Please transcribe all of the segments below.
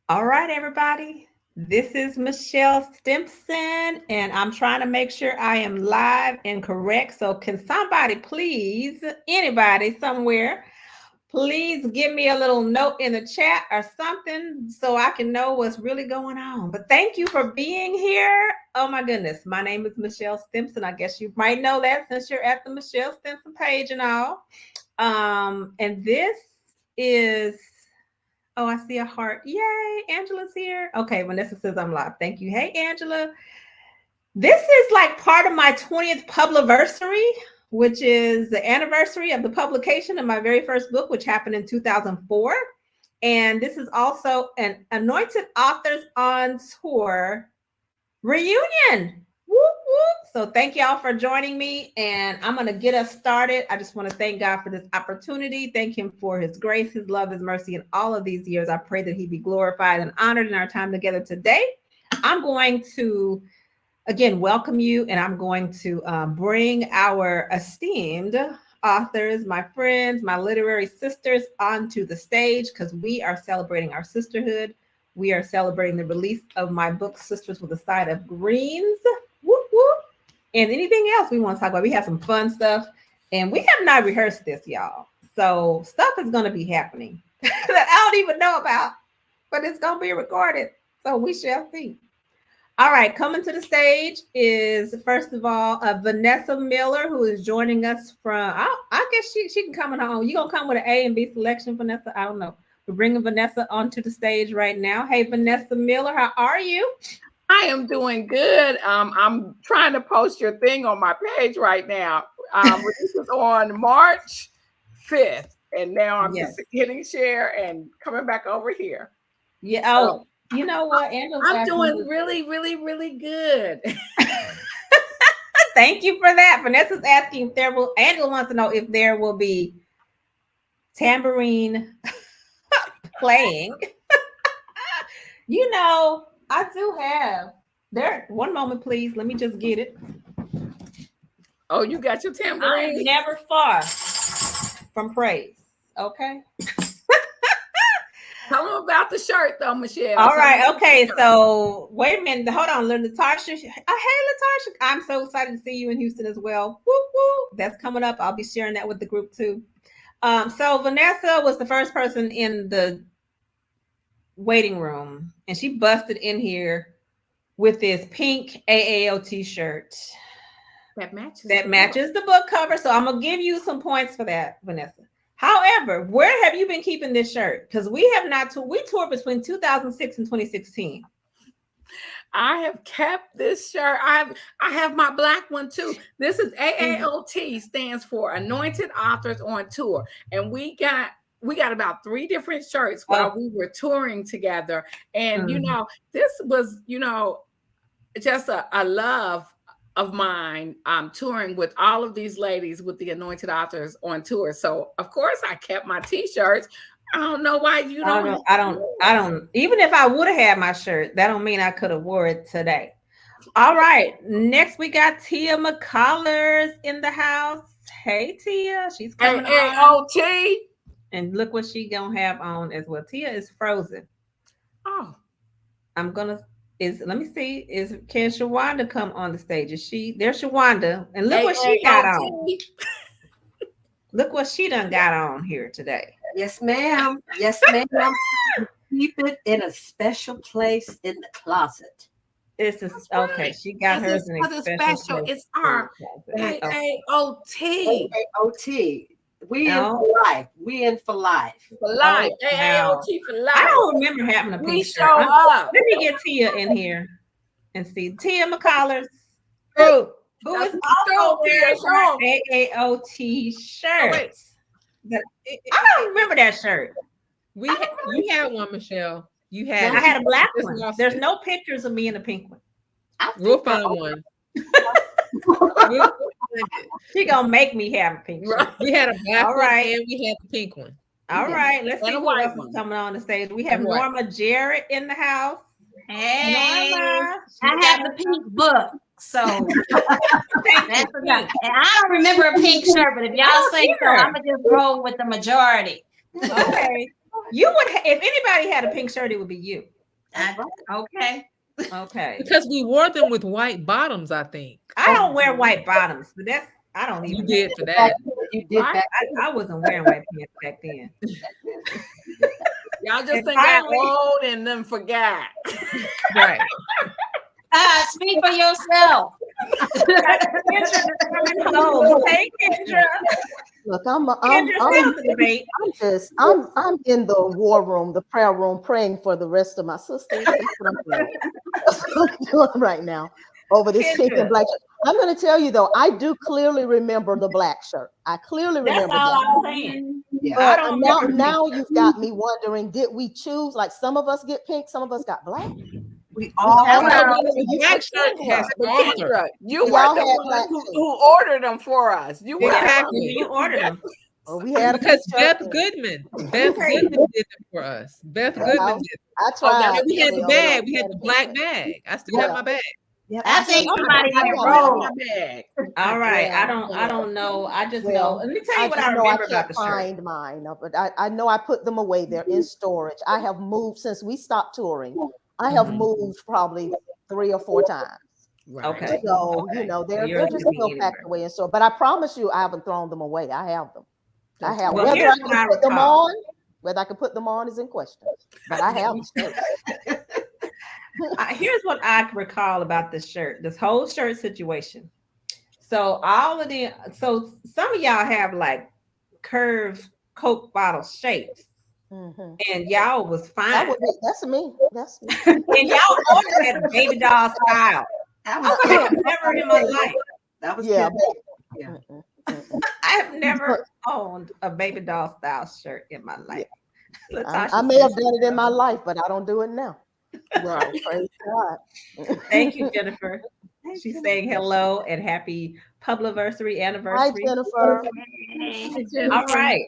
All right, everybody. This is Michelle Stimpson, and I'm trying to make sure I am live and correct. So, can somebody please, anybody somewhere, please give me a little note in the chat or something so I can know what's really going on? But thank you for being here. Oh my goodness. My name is Michelle Stimpson. I guess you might know that since you're at the Michelle Stimpson page and all. And this is Oh, I see a heart. Yay, Angela's here. Okay, Vanessa says I'm live. Thank you. Hey, Angela. This is like part of my 20th publiversary, which is the anniversary of the publication of my very first book, which happened in 2004. And this is also an Anointed Authors on Tour reunion. Whoop, whoop. So thank y'all for joining me, and I'm going to get us started. I just want to thank God for this opportunity. Thank him for his grace, his love, his mercy in all of these years. I pray that he be glorified and honored in our time together today. I'm going to, again, welcome you, and I'm going to bring our esteemed authors, my friends, my literary sisters onto the stage because we are celebrating our sisterhood. We are celebrating the release of my book, Sisters with a Side of Greens. Whoop, whoop. And anything else we want to talk about. We have some fun stuff. And we have not rehearsed this, y'all. So stuff is going to be happening that I don't even know about, but it's going to be recorded. So we shall see. All right, coming to the stage is, first of all, Vanessa Miller, who is joining us from, I guess she can come on home. You going to come with an A and B selection, Vanessa? I don't know. We're bringing Vanessa onto the stage right now. Hey, Vanessa Miller, how are you? I am doing good. I'm trying to post your thing on my page right now. This is on March 5th, and now I'm just hitting share and coming back over here. Yeah. Oh, you know what? I'm doing really, really, really good. Thank you for that. Vanessa's asking if Angela wants to know if there will be tambourine playing. You know, I do have there. One moment, please. Let me just get it. Oh, you got your tambourine? I'm never far from praise. Okay. Tell them about the shirt, though, Michelle. All right. Okay. So wait a minute. Hold on. Latasha. Hey, Latasha. I'm so excited to see you in Houston as well. Woo, woo. That's coming up. I'll be sharing that with the group too. So Vanessa was the first person in the waiting room, and she busted in here with this pink AAOT shirt that matches the book cover. So I'm gonna give you some points for that, Vanessa. However, where have you been keeping this shirt? Because we have not. We toured between 2006 and 2016. I have kept this shirt. I have my black one too. This is AAOT, stands for Anointed Authors on Tour, and we got about 3 different shirts while we were touring together. And you know, this was just a love of mine, touring with all of these ladies with the Anointed Authors on Tour. So of course I kept my t-shirts. I don't know why you don't. I don't. Even if I would have had my shirt, that don't mean I could have wore it today. All right. Next we got Tia McCullers in the house. Hey Tia, she's coming on. AAOT. And look what she gonna have on as well. Tia is frozen. Oh, I'm gonna. Let me see. Can Shawanda come on the stage? There's Shawanda, and look what she got on. Look what she done got on here today. Yes, ma'am. Yes, ma'am. Keep it in a special place in the closet. This is okay. She got hers in a special. It's our AAOT. AAOT. We in for life. We in for life. For life. AAOT for life. I don't remember having a pink shirt. Show up. Let me get Tia in here and see. Tia McCullers, who is also wearing her AAOT shirt. I don't remember that shirt. You had one, Michelle. You had. I had a black one. There's no pictures of me in a pink one. We'll find one. She gonna make me have a pink shirt. We had a black one and we had the pink one. All right, let's see who else is coming on the stage. We have Norma Jarrett in the house. Hey, Norma. I have the pink book, so that's enough. And I don't remember a pink shirt, but if y'all say so, I'm gonna just roll with the majority. Okay. You would, if anybody had a pink shirt, it would be you. Okay. Okay. Because we wore them with white bottoms, I think. I don't wear white bottoms, but I don't You even. did for that. You did back. I wasn't wearing white pants back then. Y'all just And think I finally- old and then forgot. Right. Speak for yourself. Kendra's coming home. Hey, Kendra. Look, I'm in the war room, the prayer room, praying for the rest of my sisters. That's what I'm doing. That's what I'm doing right now over this pink and black shirt. I'm going to tell you though, I do clearly remember the black shirt. I clearly remember That's all that. I'm saying. Yeah. But now you've got me wondering, did we choose? Like some of us get pink, some of us got black. We all have have. The black shirt has author. Kendra, you were Y'all the had one black who too. ordered them for us. You were Exactly. You ordered them. Well, we had a Because pink shirt Beth and Goodman did them for us. Beth Goodman did. I tried. We had the you know, bag. We had the black bag. I still have my bag. Yeah, I think somebody I went got rogue. my bag. All right. Yeah. I don't know. I just Well, know. Let me tell you what just I know remember can't about the shirt. find mine, but I know I put them away. They're in storage. I have moved since we stopped touring. I have moved probably 3 or 4 times. Right. Okay. So Okay. they're Yours just could be still packed anywhere. away in store. But I promise you, I haven't thrown them away. I have them. I have Well, whether I here's can what I put them recall. on. Whether I can put them on is in question. But I have the shirts. Here's what I recall about this shirt, this whole shirt situation. So so some of y'all have like curved Coke bottle shapes, Mhm. and y'all was fine. That's me. That's me. And y'all ordered that baby doll style. That I was was like, never in my life. That was Yeah. Yeah. I have never owned a baby doll style shirt in my life. I may have done it in my life, but I don't do it now. Right. Praise God. Thank you, Jennifer. She's saying hello and happy anniversary. Hi, Jennifer. All right.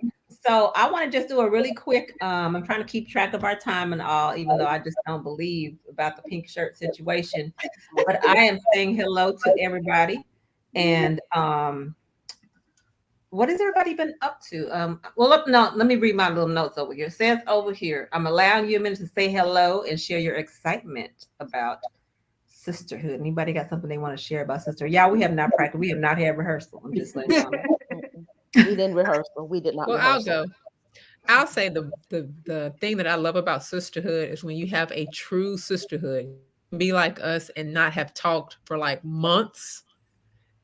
So I want to just do a really quick, I'm trying to keep track of our time and all, even though I just don't believe about the pink shirt situation. But I am saying hello to everybody. And what has everybody been up to? No, let me read my little notes over here. It says over here, I'm allowing you a minute to say hello and share your excitement about sisterhood. Anybody got something they want to share about sisterhood? Yeah, we have not practiced. We have not had rehearsal. I'm just letting you know. We didn't rehearsal. We did not. Well, rehearsal. I'll go. I'll say the thing that I love about sisterhood is when you have a true sisterhood. Be like us and not have talked for like months,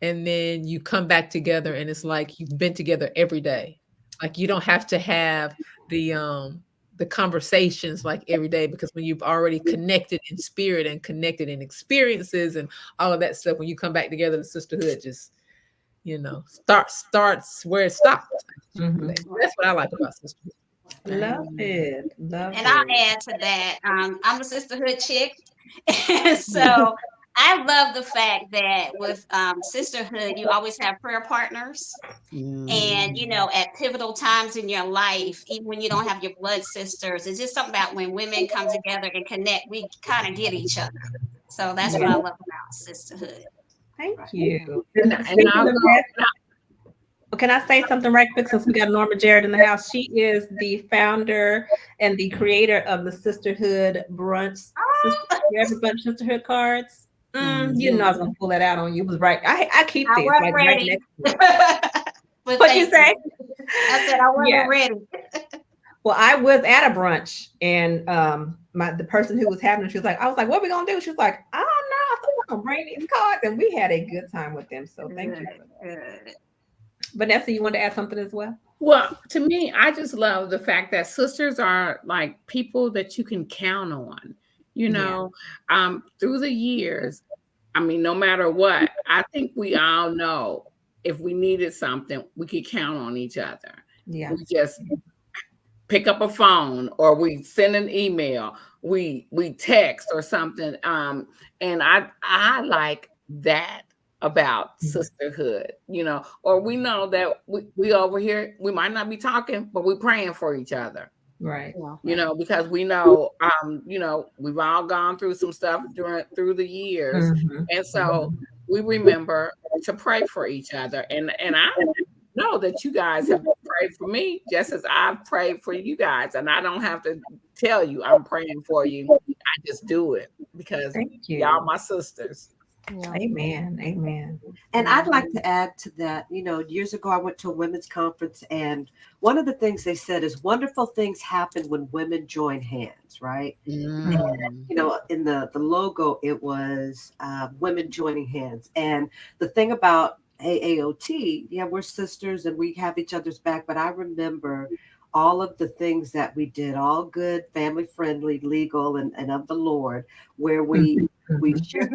and then you come back together and it's like you've been together every day. Like you don't have to have the conversations like every day, because when you've already connected in spirit and connected in experiences and all of that stuff, when you come back together, the sisterhood just starts where it stopped. Mhm. That's what I like about sisterhood. Love it. Love And I'll it. add to that. I'm a sisterhood chick. And so I love the fact that with sisterhood, you always have prayer partners. And, at pivotal times in your life, even when you don't have your blood sisters, it's just something about when women come together and connect, we kind of get each other. So that's what I love about sisterhood. Thank you. And Can I say something right quick since we got Norma Jarrett in the house? She is the founder and the creator of the Sisterhood Brunch. You ever bunch Sisterhood cards? You know I was gonna pull that out on you. It was right. I keep I these wasn't like ready. right next to me. What'd you say? I said I wasn't ready. Well, I was at a brunch and the person who was having it, I was like, what are we gonna do? She was like, I don't know. I thought we're gonna bring these cards, and we had a good time with them. So thank you for that. Vanessa, you want to add something as well? Well, to me, I just love the fact that sisters are like people that you can count on, through the years. I mean, no matter what, I think we all know if we needed something, we could count on each other. Yeah. We just pick up a phone or we send an email, we text or something. And I like that about sisterhood, or we know that we over here, we might not be talking, but we're praying for each other. Right. Because we know, we've all gone through some stuff through the years. And so we remember to pray for each other. And I know that you guys have pray for me just as I've prayed for you guys. And I don't have to tell you I'm praying for you. I just do it because Thank you. y'all my sisters. Yeah. Amen. Amen. And I'd like to add to that, years ago I went to a women's conference, and one of the things they said is wonderful things happen when women join hands, right? And, in the logo, it was women joining hands. And the thing about AAOT, yeah, we're sisters and we have each other's back, but I remember all of the things that we did, all good, family friendly, legal, and of the Lord, where we shared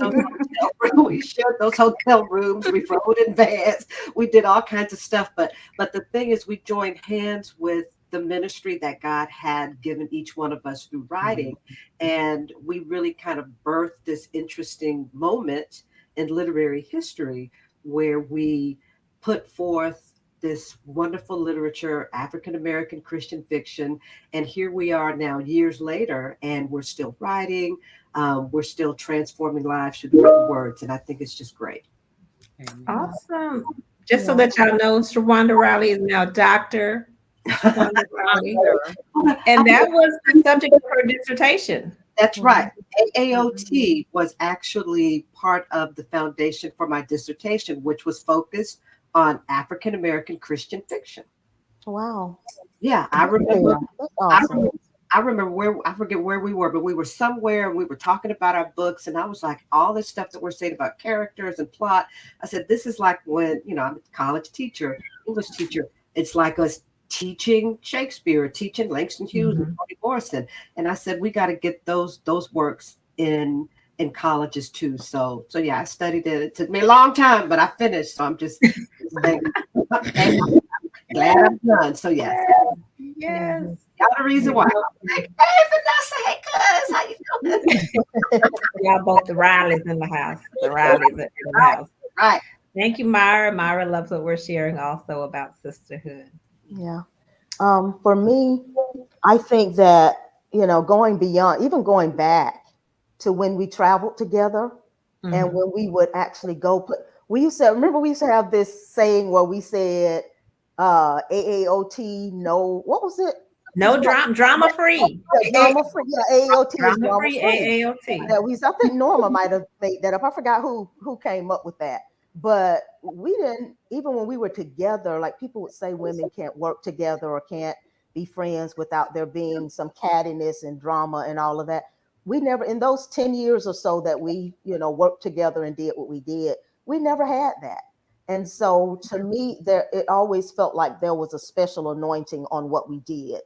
those hotel rooms, we rode in vans, we did all kinds of stuff. But the thing is, we joined hands with the ministry that God had given each one of us through writing. And we really kind of birthed this interesting moment in literary history where we put forth this wonderful literature, African American Christian fiction. And here we are now years later, and we're still writing. We're still transforming lives through the written words. And I think it's just great. Awesome. Just so that y'all know, Shawanda Riley is now Dr. Shawanda Riley. And that was the subject of her dissertation. That's right. AAOT was actually part of the foundation for my dissertation, which was focused on African American Christian fiction. Wow. Yeah, I remember. That's awesome. I remember I forget where we were, but we were somewhere and we were talking about our books. And I was like, all this stuff that we're saying about characters and plot. I said, this is like when, I'm a college teacher, English teacher. It's like us teaching Shakespeare, teaching Langston Hughes and Toni Morrison. And I said, we got to get those works in colleges too. So yeah, I studied it. It took me a long time, but I finished. So I'm just glad I'm done. So yes. Yes. Y'all the reason why. Like, hey, Vanessa, hey, cuz, how you doing? Y'all both the Rileys in the house. The Rileys in the house. Right. Thank you, Myra. Myra loves what we're sharing also about sisterhood. Yeah. For me, I think that, going beyond, even going back to when we traveled together and when we would actually go we used to have this saying where we said AAOT, what was it? No drama free. Drama free. Yeah, AAOT is drama free. AAOT. I think Norma might have made that up. I forgot who came up with that. But we didn't, even when we were together, like people would say women can't work together or can't be friends without there being some cattiness and drama and all of that. We never, in those 10 years or so that we, worked together and did what we did, we never had that. And so to me, it always felt like there was a special anointing on what we did,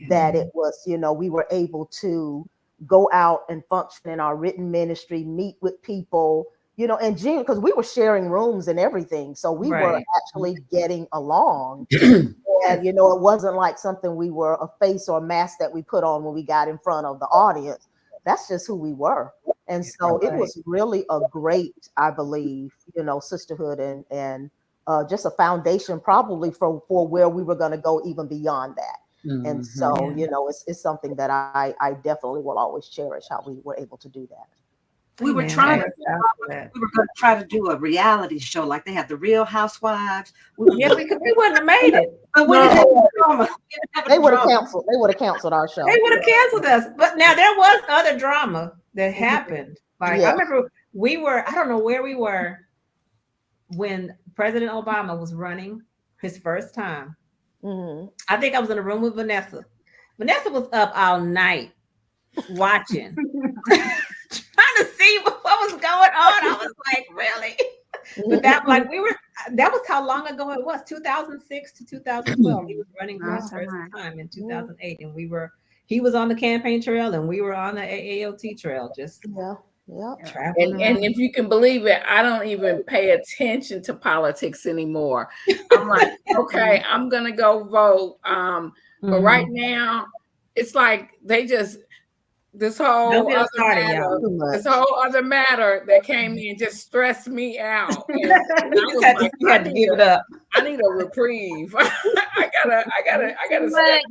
that it was, we were able to go out and function in our written ministry, meet with people, and because we were sharing rooms and everything. So we were actually getting along. And, it wasn't like something we were a face or a mask that we put on when we got in front of the audience. That's just who we were. And so it was really a great, I believe, sisterhood and just a foundation probably for where we were going to go even beyond that. And so, it's something that I definitely will always cherish, how we were able to do that. We were going to try to do a reality show like they have the Real Housewives. We wouldn't have made it. But they would have canceled. They would have canceled our show. They would have canceled us. But now there was other drama that happened. Like I remember I don't know where we were when President Obama was running his first time. I think I was in a room with Vanessa. Vanessa was up all night watching, trying to see what was going on. I was like, really? But that was how long ago it was, 2006 to 2012. He was running for his first time in 2008. And he was on the campaign trail and we were on the AAOT trail. Just and if you can believe it, I don't even pay attention to politics anymore. I'm like, okay, I'm gonna go vote. But right now, it's like they just this whole other matter that came in just stressed me out. And I had to give it up. I need a reprieve. I gotta step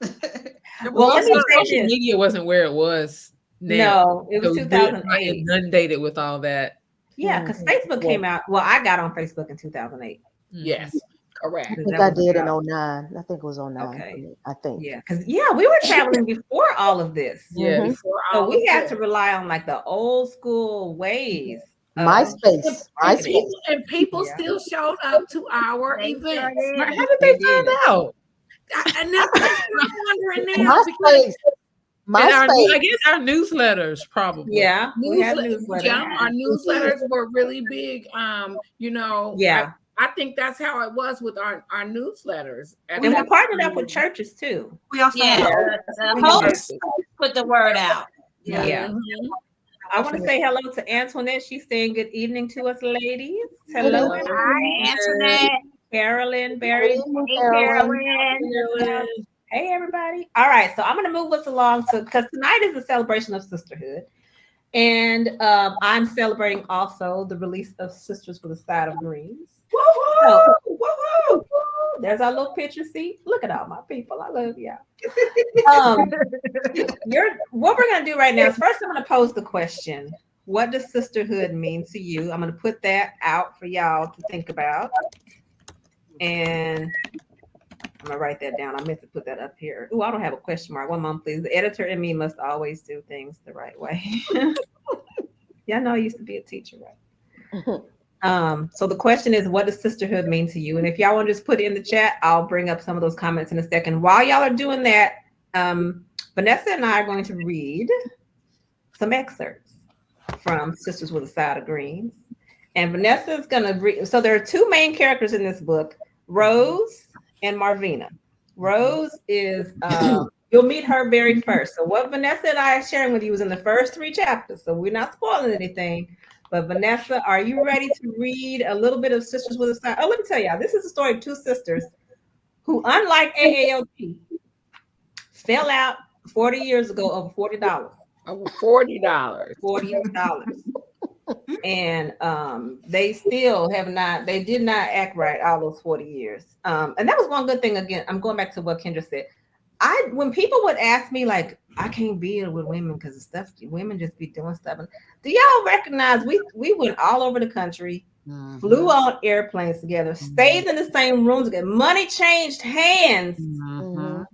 back. Well, social media wasn't where it was now. No, it was 2008. Inundated with all that. Yeah, because Facebook came out. Well, I got on Facebook in 2008. Yes, correct. I That think I was did in about- 09. I think it was 09 for Okay. me. I think. Yeah, because we were traveling before all of this. Yeah. Mhm. Before So all we of had this. to rely on like the old school ways of MySpace. And marketing. people, and people Yeah. still showed up to our They sure events. Right, did. how did They they find did. out? And that's what I'm wondering now, because MySpace. And I MySpace. guess our newsletters probably. Yeah, we had yeah, newsletters. our newsletters were really big. You know, Yeah. I think that's how it was with our newsletters. And we partnered up with churches too. We also Yeah, had the we had- hosts put the word out. Yeah. Mhm. I want to say hello to Antoinette. She's saying good evening to us, ladies. Hello, Hello. Hi, Antoinette. Carolyn, Good Barry. evening, Hey, Carolyn. Carolyn. Hey, everybody. All right. So I'm going to move us along because tonight is a celebration of sisterhood. And I'm celebrating also the release of Sisters with a Side of Greens. So, woo-hoo! There's our little picture. See, look at all my people. I love y'all. What we're going to do right now is first I'm going to pose the question. What does sisterhood mean to you? I'm going to put that out for y'all to think about. And I'm going to write that down. I meant to put that up here. Oh, I don't have a question mark. One moment, please. The editor in me must always do things the right way. Y'all know I used to be a teacher, right? So the question is, what does sisterhood mean to you? And if y'all want to just put it in the chat, I'll bring up some of those comments in a second. While y'all are doing that, Vanessa and I are going to read some excerpts from Sisters with a Side of Greens. And Vanessa is going to read. So there are two main characters in this book, Rose and Marvina. Rose is, you'll meet her very first. So what Vanessa and I are sharing with you is in the first 3 chapters. So we're not spoiling anything. But Vanessa, are you ready to read a little bit of Sisters with a Side? Oh, let me tell y'all, this is a story of 2 sisters who, unlike AALT, fell out 40 years ago over $40. Over $40. $40. And they still have not, they did not act right all those 40 years. And that was one good thing. Again, I'm going back to what Kendra said. When people would ask me, like, I can't be with women because stuff, women just be doing stuff. Do y'all recognize we went all over the country, flew on airplanes together, stayed in the same rooms together, money changed hands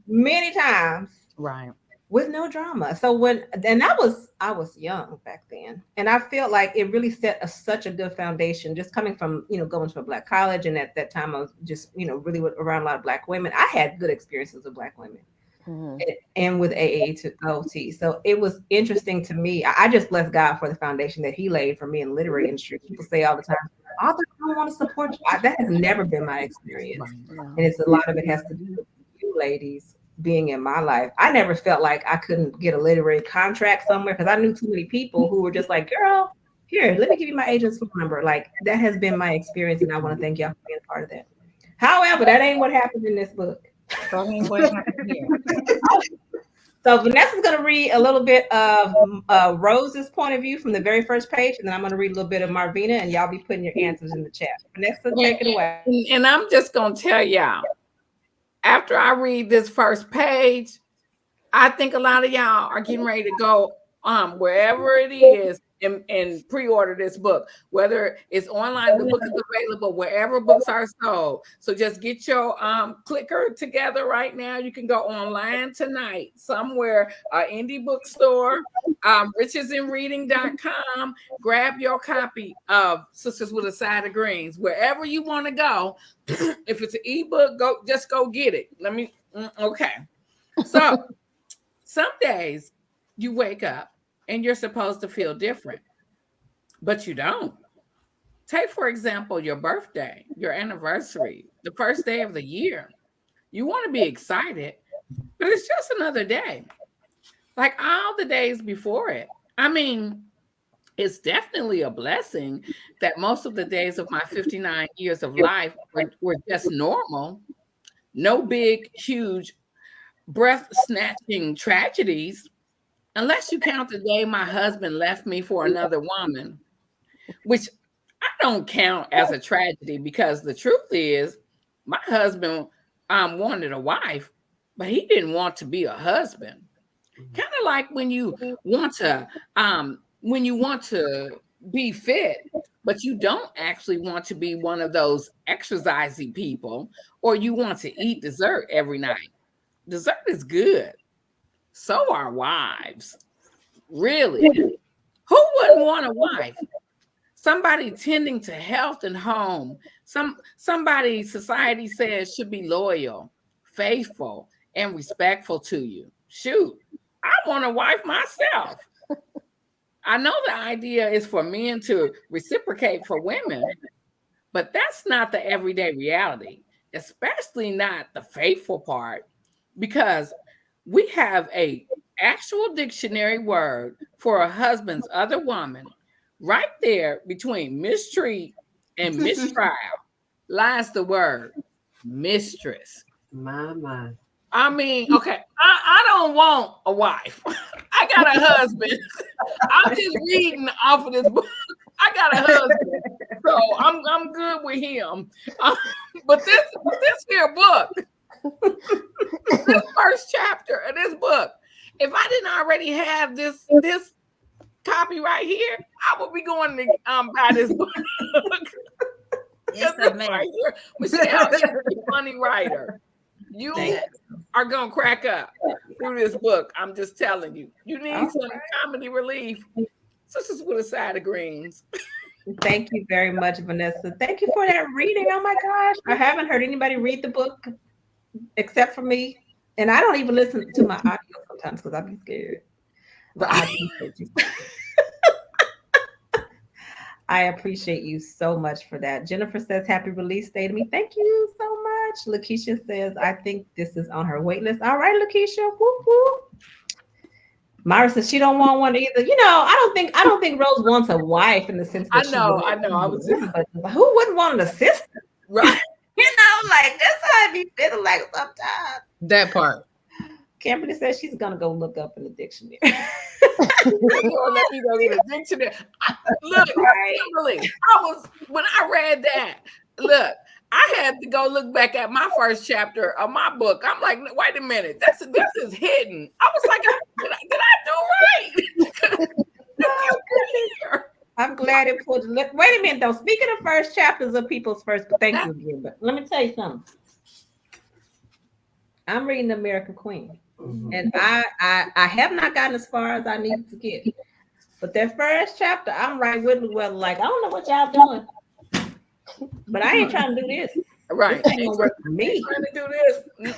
many times. Right. With no drama. So I was young back then, and I felt like it really set such a good foundation. Just coming from going to a Black college, and at that time I was just really around a lot of Black women. I had good experiences with Black women, and with AAOT. So it was interesting to me. I just bless God for the foundation that He laid for me in the literary industry. People say all the time, authors don't want to support you. That has never been my experience, and it's a lot of it has to do with you ladies being in my life. I never felt like I couldn't get a literary contract somewhere because I knew too many people who were just like, girl, here, let me give you my agent's phone number. Like, that has been my experience, and I want to thank y'all for being part of that. However, that ain't what happened in this book. So Vanessa's going to read a little bit of Rose's point of view from the very first page, and then I'm going to read a little bit of Marvina, and y'all be putting your answers in the chat. Vanessa, take it away. And I'm just going to tell y'all, after I read this first page, I think a lot of y'all are getting ready to go wherever it is and pre-order this book. Whether it's online, the book is available wherever books are sold. So just get your clicker together right now. You can go online tonight somewhere, indie bookstore, richesandreading.com. Grab your copy of Sisters with a Side of Greens. Wherever you want to go, if it's an ebook, go get it. Okay. So some days you wake up and you're supposed to feel different, but you don't. Take, for example, your birthday, your anniversary, the first day of the year. You want to be excited, but it's just another day, like all the days before it. I mean, it's definitely a blessing that most of the days of my 59 years of life were just normal. No big, huge, breath-snatching tragedies, unless you count the day my husband left me for another woman, which I don't count as a tragedy, because the truth is my husband wanted a wife, but he didn't want to be a husband. Kind of like when you want to be fit, but you don't actually want to be one of those exercising people, or you want to eat dessert every night. Dessert is good. So are wives. Really. Who wouldn't want a wife? Somebody tending to health and home. Somebody society says should be loyal, faithful, and respectful to you. Shoot, I want a wife myself. I know the idea is for men to reciprocate for women, but that's not the everyday reality, especially not the faithful part, because we have a actual dictionary word for a husband's other woman right there between mistreat and mistrial lies the word mistress. My. I mean, okay, I don't want a wife. I got a husband. I'm just reading off of this book. I got a husband, so I'm good with him. But this here book, this first chapter of this book, if I didn't already have this copy right here, I would be going to buy this book. It's amazing. Right here, Michelle is a funny writer. You are gonna crack up through this book. I'm just telling you. You need some comedy relief. Sisters with a side of greens. Thank you very much, Vanessa. Thank you for that reading. Oh my gosh. I haven't heard anybody read the book except for me. And I don't even listen to my audio sometimes because I'd be scared. But I appreciate you. I appreciate you so much for that. Jennifer says, happy release day to me. Thank you so much. Lakeisha says, I think this is on her wait list. All right, Lakeisha. Whoop, whoop. Myra says she don't want one either. You know, I don't think Rose wants a wife in the sense that I know. I was just, but who wouldn't want an assistant? Right. You know, like that's how I be feeling like sometimes. That part. Kimberly says she's gonna go look up in the dictionary. Let me go get a dictionary. Look, Kimberly, when I read that, look, I had to go look back at my first chapter of my book. I'm like, wait a minute, this is hidden. I was like, did I do right? I'm glad it pulled. Wait a minute, though. Speaking of first chapters of people's first, thank you again. But let me tell you something. I'm reading The American Queen, and I have not gotten as far as I need to get. But that first chapter, I'm right with Well, like I don't know what y'all doing, but I ain't trying to do this. Right, this ain't gonna work for me. Trying to do this. You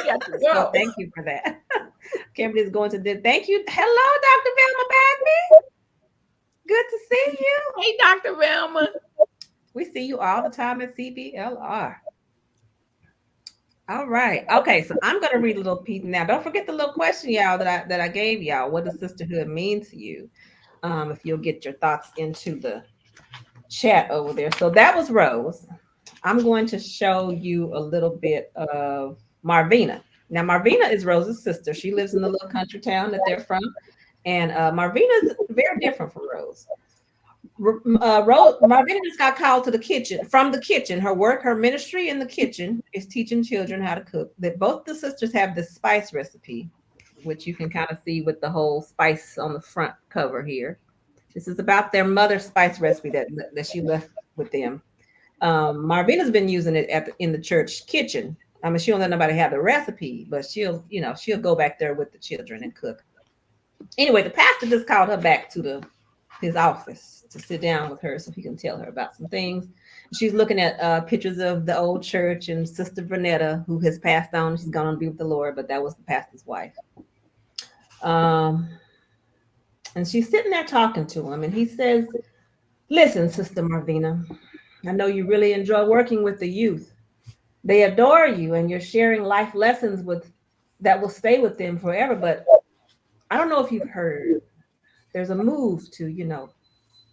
got to go. So thank you for that. Kimberly's going to do. Thank you. Hello, Dr. Velma Bagby. Good to see you. Hey, Dr. Velma. We see you all the time at CBLR. All right. Okay, so I'm going to read a little piece now. Don't forget the little question, y'all, that I gave y'all. What does sisterhood mean to you? If you'll get your thoughts into the chat over there. So that was Rose. I'm going to show you a little bit of Marvina. Now, Marvina is Rose's sister. She lives in the little country town that they're from. And Marvina is very different from Rose. Marvina just got called to the kitchen, from the kitchen. Her ministry in the kitchen is teaching children how to cook. That both the sisters have this spice recipe, which you can kind of see with the whole spice on the front cover here. This is about their mother's spice recipe that she left with them. Marvina's been using it in the church kitchen. I mean, she don't let nobody have the recipe, but she'll go back there with the children and cook. Anyway, the pastor just called her back to his office to sit down with her so he can tell her about some things. She's looking at pictures of the old church and Sister Vernetta, who has passed on. She's gone on to be with the Lord, but that was the pastor's wife. And she's sitting there talking to him, and he says, listen, Sister Marvina, I know you really enjoy working with the youth. They adore you, and you're sharing life lessons that will stay with them forever, but I don't know if you've heard, there's a move to,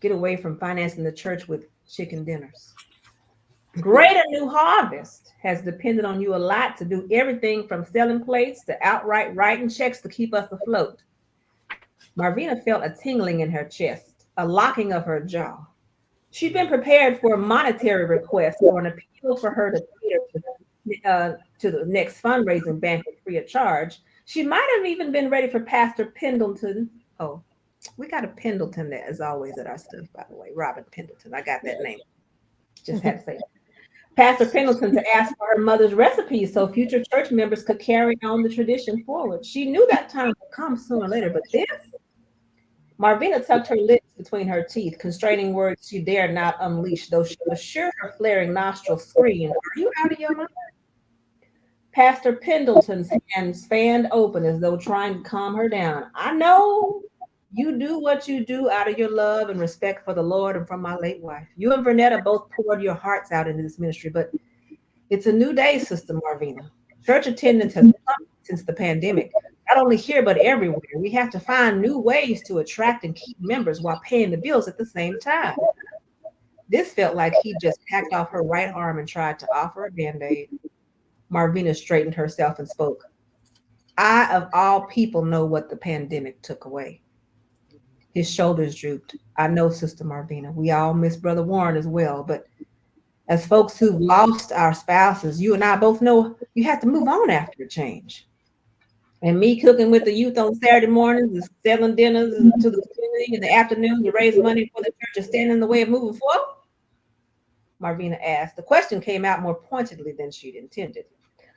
get away from financing the church with chicken dinners. Greater New Harvest has depended on you a lot to do everything from selling plates to outright writing checks to keep us afloat. Marvina felt a tingling in her chest, a locking of her jaw. She'd been prepared for a monetary request or an appeal for her to cater to the next fundraising banquet free of charge. She might have even been ready for Pastor Pendleton. Oh, We got a Pendleton that is always at our stuff, by the way. Robin Pendleton. I got that name. Just had to say. Pastor Pendleton to ask for her mother's recipes so future church members could carry on the tradition forward. She knew that time would come sooner or later, but this, Marvina tucked her lips between her teeth, constraining words she dared not unleash, though she was sure her flaring nostrils screamed, "Are you out of your mind?" Pastor Pendleton's hands fanned open as though trying to calm her down. "I know you do what you do out of your love and respect for the Lord and from my late wife. You and Vernetta both poured your hearts out into this ministry, but it's a new day, Sister Marvina. Church attendance has plummeted since the pandemic. Not only here, but everywhere. We have to find new ways to attract and keep members while paying the bills at the same time." This felt like he just hacked off her right arm and tried to offer a band-aid. Marvina straightened herself and spoke. "I, of all people, know what the pandemic took away." His shoulders drooped. "I know, Sister Marvina. We all miss Brother Warren as well. But as folks who've lost our spouses, you and I both know you have to move on after a change. And me cooking with the youth on Saturday mornings and selling dinners to the community in the afternoon to raise money for the church is standing in the way of moving forward?" Marvina asked. The question came out more pointedly than she'd intended.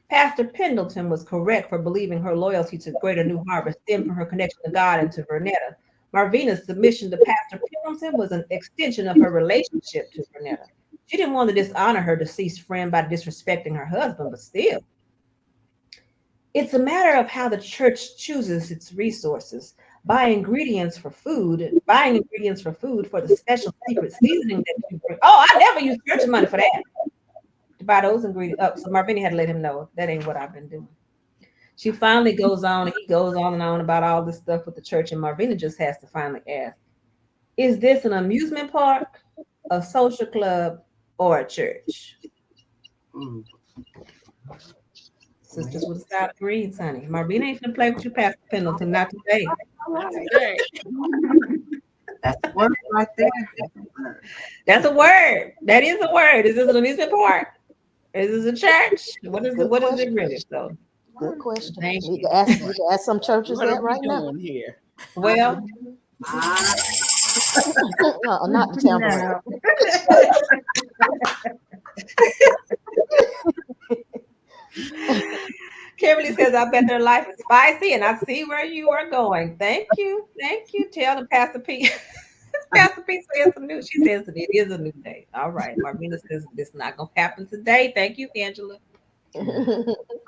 Pastor Pendleton was correct for believing her loyalty to Greater New Harvest stemmed from her connection to God and to Vernetta. Marvina's submission to Pastor Pendleton was an extension of her relationship to Vernetta. She didn't want to dishonor her deceased friend by disrespecting her husband, but still. It's a matter of how the church chooses its resources. Buying ingredients for food for the special secret seasoning that you bring. Oh, I never use church money for that. To buy those ingredients up. So Marvina had to let him know that ain't what I've been doing. She finally goes on, and he goes on and on about all this stuff with the church, and Marvina just has to finally ask, is this an amusement park, a social club, or a church? Sisters with a side of greens, honey. Marvina ain't gonna play with you, Pastor Pendleton, not today. Right. That's a word right there. That's a word. That is a word. Is this an amusement park? Is this a church? What is it? What is it really? So, Good question. Thank You you. can ask some churches What that are we right now. doing here? Well, Not the tambourine. Kimberly says, "I bet their life is spicy, and I see where you are going." Thank you. Thank you. Tell the Pastor P. Pastor P says some new. She says that it is a new day. All right. Marvina says this is not gonna happen today. Thank you, Angela.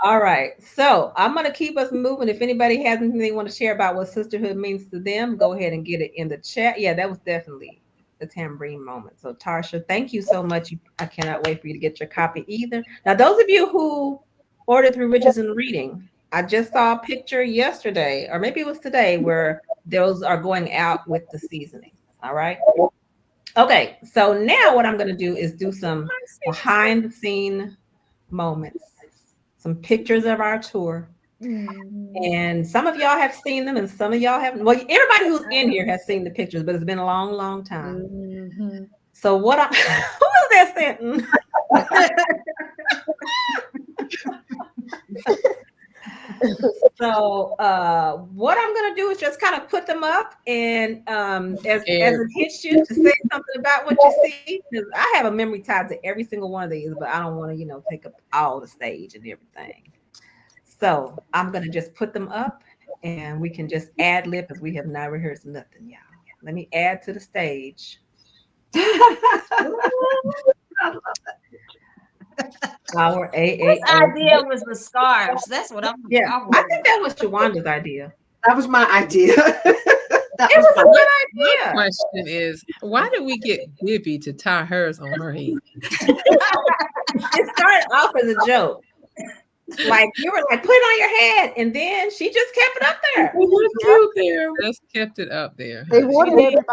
All right. So I'm gonna keep us moving. If anybody has anything they want to share about what sisterhood means to them, go ahead and get it in the chat. Yeah, that was definitely the tambourine moment. So Tarsha, thank you so much. I cannot wait for you to get your copy either. Now, those of you who ordered through Riches and Reading, I just saw a picture yesterday, or maybe it was today, where those are going out with the seasoning. All right. Okay. So now what I'm going to do is do some behind the scene moments, some pictures of our tour. And some of y'all have seen them and some of y'all haven't. Well, everybody who's in here has seen the pictures, but it's been a long, long time. So what I who was that sentence? So what I'm gonna do is just kind of put them up, and as it hits you to say something about what you see, because I have a memory tied to every single one of these, but I don't want to, take up all the stage and everything. So I'm gonna just put them up, and we can just ad lib because we have not rehearsed nothing, y'all. Let me add to the stage. Our AA. Whose idea was the scarves? That's what I'm. Yeah, I think that was Shawanda's idea. That was my idea. It was a good idea. My question is, why did we get Vivi to tie hers on her head? It started off as a joke. Like you were like, put it on your head, and then she just kept it up there. Just kept it up there. They wanted everybody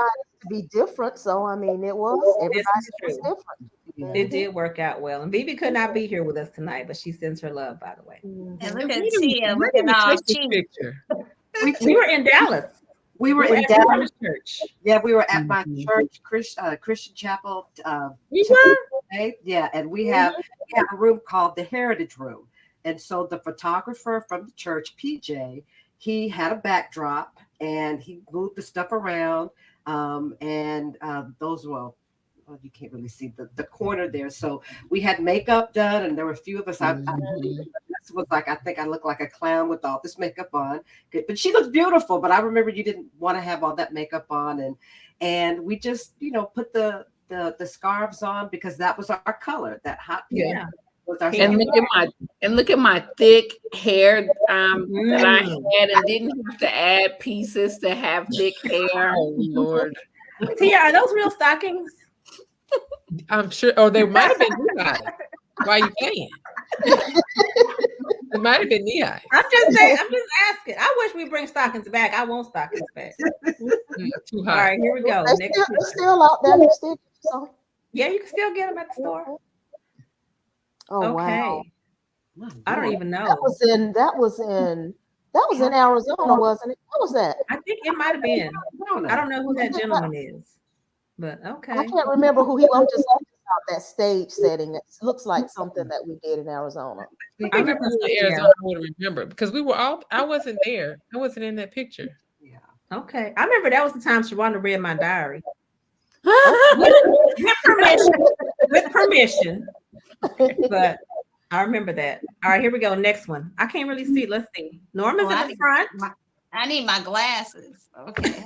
to be different, so I mean, everybody was different. It did work out well, and Vivi could not be here with us tonight, but she sends her love, by the way. And look at Tia looking all cheap. We were in Dallas. We were in Dallas church. Yeah, we were at my church, Christian Chapel. Yeah, and we have a room called the Heritage Room. And so the photographer from the church, PJ, he had a backdrop and he moved the stuff around. Those were, well, you can't really see the corner there. So we had makeup done, and there were a few of us. This was like, I think I looked like a clown with all this makeup on. Good, but she looked beautiful. But I remember you didn't want to have all that makeup on, and we just, put the scarves on because that was our color. That hot pink was our. And look at my thick hair that I had, and didn't have to add pieces to have thick hair. Oh Lord. Tia, are those real stockings? I'm sure. Oh, they might have been knee high. Why are you playing? It might have been knee high. I'm just saying. I'm just asking. I wish we bring stockings back. I want stockings back. Too high. All right, here we go. They're still out there. So. Yeah, you can still get them at the store. Oh wow! I don't even know. That was in Arizona, wasn't it? What was that? I think it might have been. I don't know who that gentleman is, but okay. I can't remember who he was. I'm just talking about that stage setting. It looks like something that we did in Arizona. I remember Arizona. I would remember because we were all. I wasn't there. I wasn't in that picture. Yeah. Okay, I remember that was the time Sharonda read my diary. with permission. With permission. But I remember that. All right, here we go. Next one. I can't really see. Let's see. Norma's in the front. I need my glasses. Okay.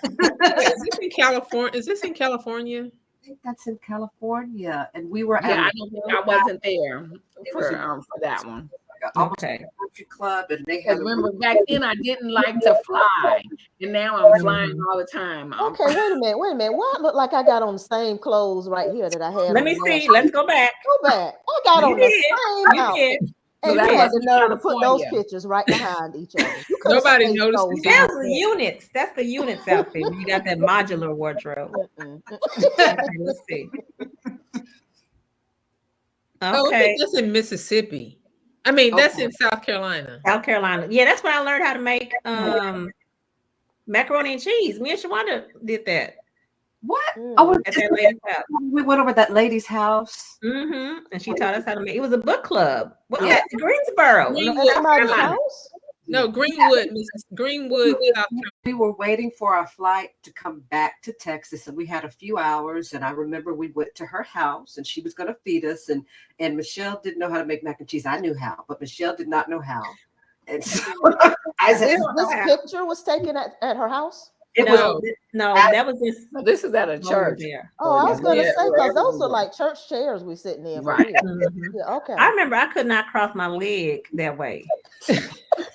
Is this in California? Is this in California? I think that's in California, and we were. Yeah, I wasn't there for that one. Okay. Country club, and they had. Remember back then I didn't like to fly, and now I'm flying all the time. Okay, wait a minute. Why I look like I got on the same clothes right here that I had? Let me see. Let's go back. Go back. I got on the same outfit. And you had the nerve to put those pictures right behind each other. Nobody noticed. That's the units. That's the units outfit. You got that modular wardrobe. Okay, let's see. Okay, that's in Mississippi. I mean, that's in South Carolina. South Carolina. Yeah, that's when I learned how to make macaroni and cheese. Me and Shawanda did that. What? At that lady's house. We went over that lady's house. Mm-hmm. And she taught us how to make. It was a book club. What was that? Greensboro. No, Greenwood, Greenwood. We were waiting for our flight to come back to Texas, and we had a few hours. And I remember we went to her house, and she was going to feed us. And Michelle didn't know how to make mac and cheese. I knew how, but Michelle did not know how. And so this picture was taken at her house. That was just. This is at a church. Oh, I was going to say, because those are like church chairs we sitting in. Right. Mm-hmm. Yeah, okay. I remember I could not cross my leg that way.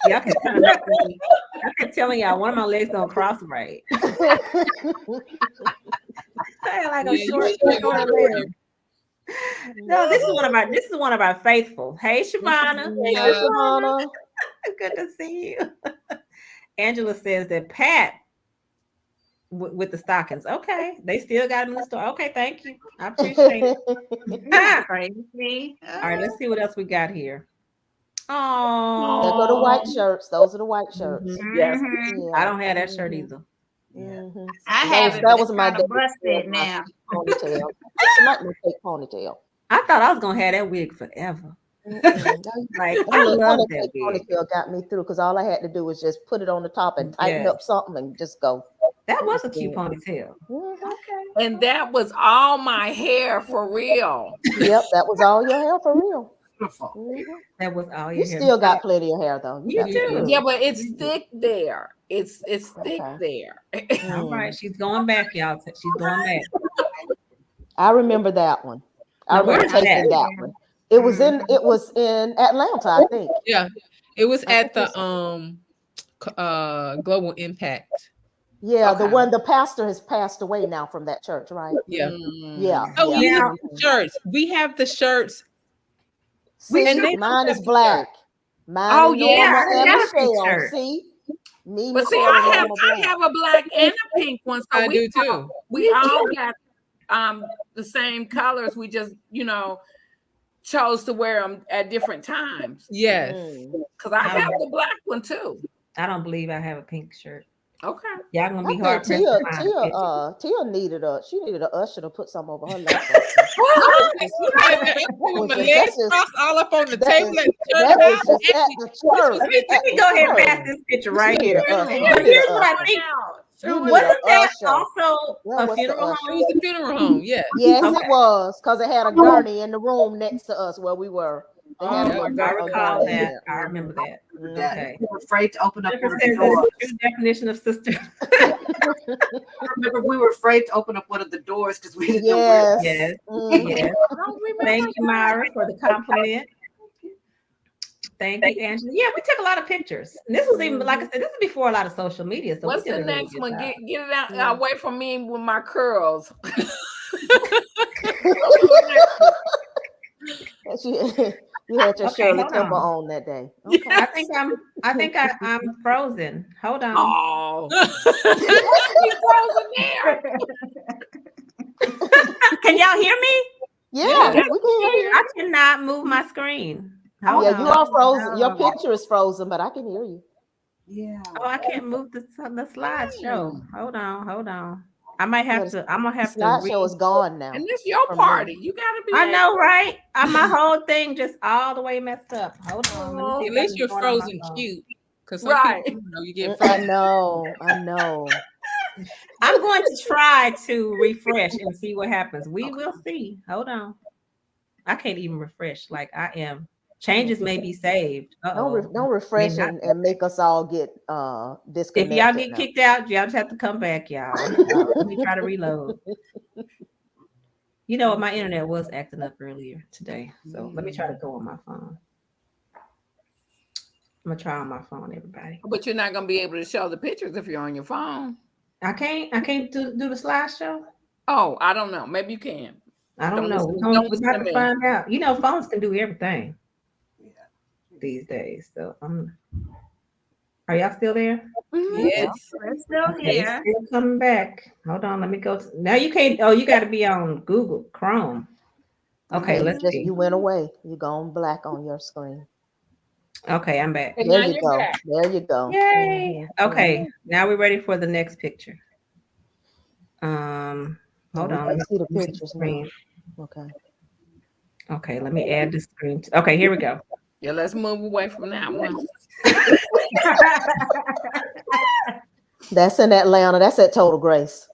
Y'all can turn up. I kept telling y'all one of my legs don't cross right. Like a short leg. No, this is one of our faithful. Hey, Shavonna. Hey, Shavonna. Good to see you. Angela says that Pat with the stockings. Okay, they still got them in the store. Okay, thank you. I appreciate it. Crazy. All right, let's see what else we got here. Oh, there go the white shirts. Those are the white shirts. Mm-hmm. Yes, I don't have that shirt either. Mm-hmm. I have it. That was my busted now. Ponytail. It's like my fake ponytail. I thought I was gonna have that wig forever. Like I love that ponytail. Got me through because all I had to do was just put it on the top and tighten up something and just go. That was a cute ponytail. Okay. And that was all my hair for real. Yep, that was all your hair for real. That was all your hair. You still got plenty of hair though. You do. Yeah, but it's thick there. It's thick there. All right, she's going back, y'all. She's going back. I remember that one. I remember taking that one. It was in Atlanta, I think. Yeah, it was at the Global Impact. Yeah, the pastor has passed away now from that church, right? Yeah. Yeah. Oh, yeah. Shirts. We have the shirts. See, mine is black. Mine is Michelle. See? Me, but see, I have a black and a pink one. So I do too. We all got the same colors. We just, chose to wear them at different times. Yes. Because I have the black one too. I don't believe I have a pink shirt. Okay. Y'all gonna be I hard think pressed to find a picture. Tia needed a usher to put some over her lap. With my legs crossed all up on the table at the church That is house. just at the church. Let me go ahead and pass this picture right here. But Here's what I think. Wasn't that also a funeral It home? was the funeral home, yeah. Yes, Okay. it was, because it had a gurney in the room next to us where we were. They had I recall gurney in that. there. I remember that. Yeah, Okay. we were afraid to open up one Jennifer of the says that's doors. the true definition of sister. I remember we were afraid to open up one of the doors because we didn't know where. Yes. Mhm. Yes. Thank you, Myra, for the compliment. Thank you, Angela. Yeah, we took a lot of pictures. And this was even, like I said, this is before a lot of social media. So What's we did the a really next good one? job. Get it out away from me with my curls. You had your Okay, Shirley hold Temple on. on that day. Okay. I think I'm frozen. Hold on. Oh, you frozen there. Can y'all hear me? Yeah, we can hear you. I cannot move my screen. Hold Yeah, on. you are frozen. Your No. picture is frozen, but I can hear you. Yeah. Oh, I can't move the slideshow. Hold on. I'm gonna have to Slideshow is gone now. And this your from party. me. You gotta be. I know, right? My whole thing just all the way messed up. Hold on. Let me see At if I least can you're go on my frozen phone. cute. Because Right. people, you get I frozen. know. I'm going to try to refresh and see what happens. We will see. Hold on. I can't even refresh. Like I am. Changes may be saved. Don't refresh and make us all get disconnected. If y'all get now. kicked out, y'all just have to come back, y'all. Let me try to reload. You know what? My internet was acting up earlier today. So let me try to go on my phone. I'm gonna try on my phone, everybody. But you're not gonna be able to show the pictures if you're on your phone. I can't do the slideshow. Oh, I don't know. Maybe you can. I don't know. Listen, We're listen about to to me. find out. You know, phones can do everything these days. So are y'all still there? Yes. We're still Okay, it's here. still coming back. Hold on, let me go. Now you can't. Oh, you got to be on Google Chrome. Okay, Yeah, let's see. you went away. You're gone black on your screen. Okay, I'm back. And There now you you're go. back. There you go. Yay! Mhm. Okay, now we're ready for the next picture. Hold We on. can Let me see the see pictures now. screen. Okay. Okay, let me add the screen. Okay, here we go. Yeah, let's move away from that one. That's in Atlanta. That's at Total Grace.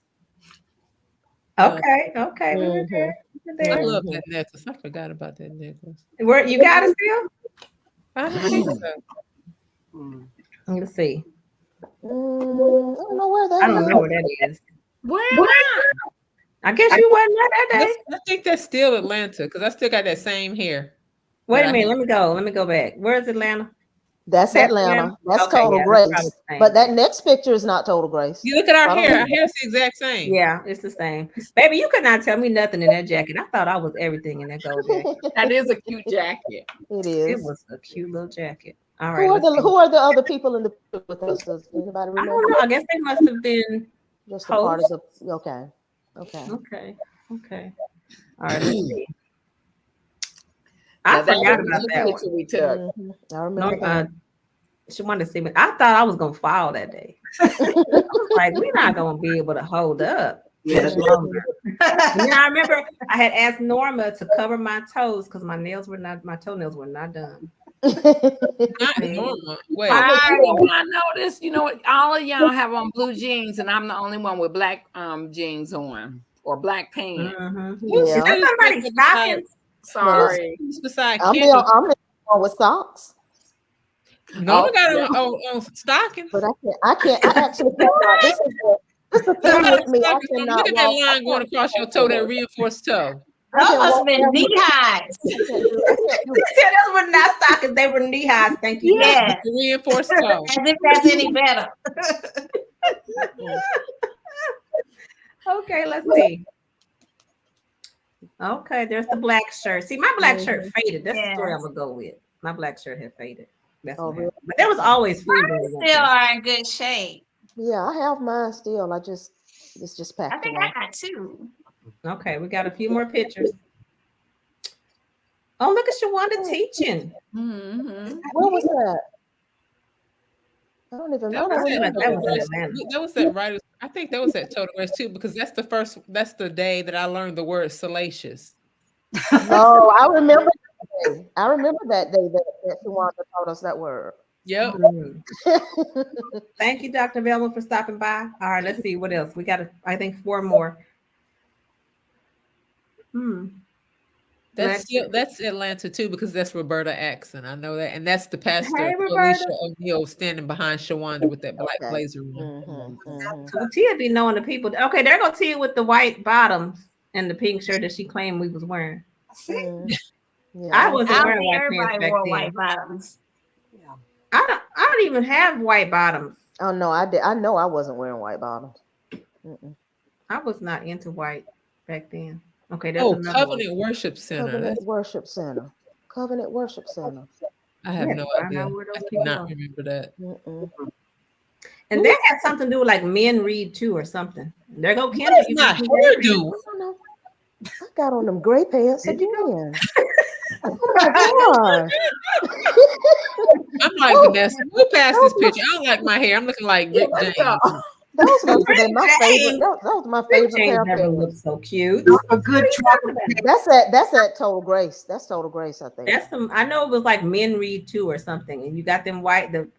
Okay, we were there. I love that necklace. I forgot about that necklace. Where you got it still? I don't think so. Let's see. I don't know where that is. I don't know where that is. Where am I? I guess you wasn't there that day. I think that's still Atlanta because I still got that same hair. Wait a minute. Let me go back. Where's Atlanta? That's Atlanta. That's Okay, Total yeah, that's Grace. probably the same But that day. next picture is not Total Grace. You look at our I don't hair. know. Our hair's the exact same. Yeah, it's the same. Baby, you could not tell me nothing in that jacket. I thought I was everything in that gold jacket. That is a cute jacket. It It is. was a cute little jacket. All right. Who are the other people in the picture with us? Does anybody I remember? don't know. I guess they must have been Just a part of the. Okay. Okay. All right, let's see. I forgot about that one. We took. Mm-hmm. I remember that. She wanted to see me. I thought I was gonna fall that day. I was like, we're not gonna be able to hold up much longer. And then I remember I had asked Norma to cover my toes because my toenails were not done. Not normal. Wait. I noticed, you know what? All of y'all have on blue jeans, and I'm the only one with black jeans on or black pants. Yeah. Is that somebody's stockings? Sorry. Beside I'm Kendall. the one with socks. Norma got on stockings. But I can't. I actually can't. This is the thing with me. I cannot Look at that line going across your toe, that reinforced toe. Those must have been knee highs. She said those were not stockings, they were knee highs. Thank you. Yeah. The reinforced toe. As if that's any better. Okay, let's see. Okay, there's the black shirt. See, my black shirt faded. That's the story I'm gonna go with. My black shirt had faded. That's what happened. But there was always food. Mine still are in good shape. Yeah, I have mine still. It's just packed I think away. I got two. Okay, we got a few more pictures. Oh, look at Shawanda teaching. Mm-hmm. What was that? I don't even. I That don't was at remember That Total was that. in Grace. Atlanta. That was at right. I think that was at Total Grace too, because that's the day that I learned the word salacious. No, I remember that day. I remember that day that Shawanda taught us that word. Yep. Mhm. Thank you, Dr. Velma, for stopping by. All right, let's see what else. We got, I think, 4 more. That's Let's see. still that's Atlanta too, because that's Roberta Axon. I know that, and that's the pastor Hey, Alicia Roberta. O'Neill standing behind Shawanda with that black Okay. blazer on. So Tia be knowing the people. Okay, there go Tia with the white bottoms and the pink shirt that she claimed we was wearing. Yeah, I I don't wasn't I see. don't wearing think white pants everybody back wore then. white bottoms. Yeah. I don't even have white bottoms. Oh no, I did. I know I wasn't wearing white bottoms. I was not into white back then. Okay, there's Oh, another one. Covenant Worship Center. Covenant Worship Center. Covenant Worship Center. I We have had no to find idea. out where I those people cannot are. remember that. And that had something to do with like men read too or something. There go What Kendra. is You my got some gray pants. hairdo? I don't know. I got on them gray pants Did you go? again. Oh my gosh. I'm like Oh, Vanessa. Go past this picture. I don't like my hair. I'm looking like Rick James. those must have been my favorite. James. Those are my Rick favorite James pair of never pants. looked so cute. A good travel. That's at Total Grace. That's Total Grace, I think. That's some. I know it was like men read too or something, and you got them white, the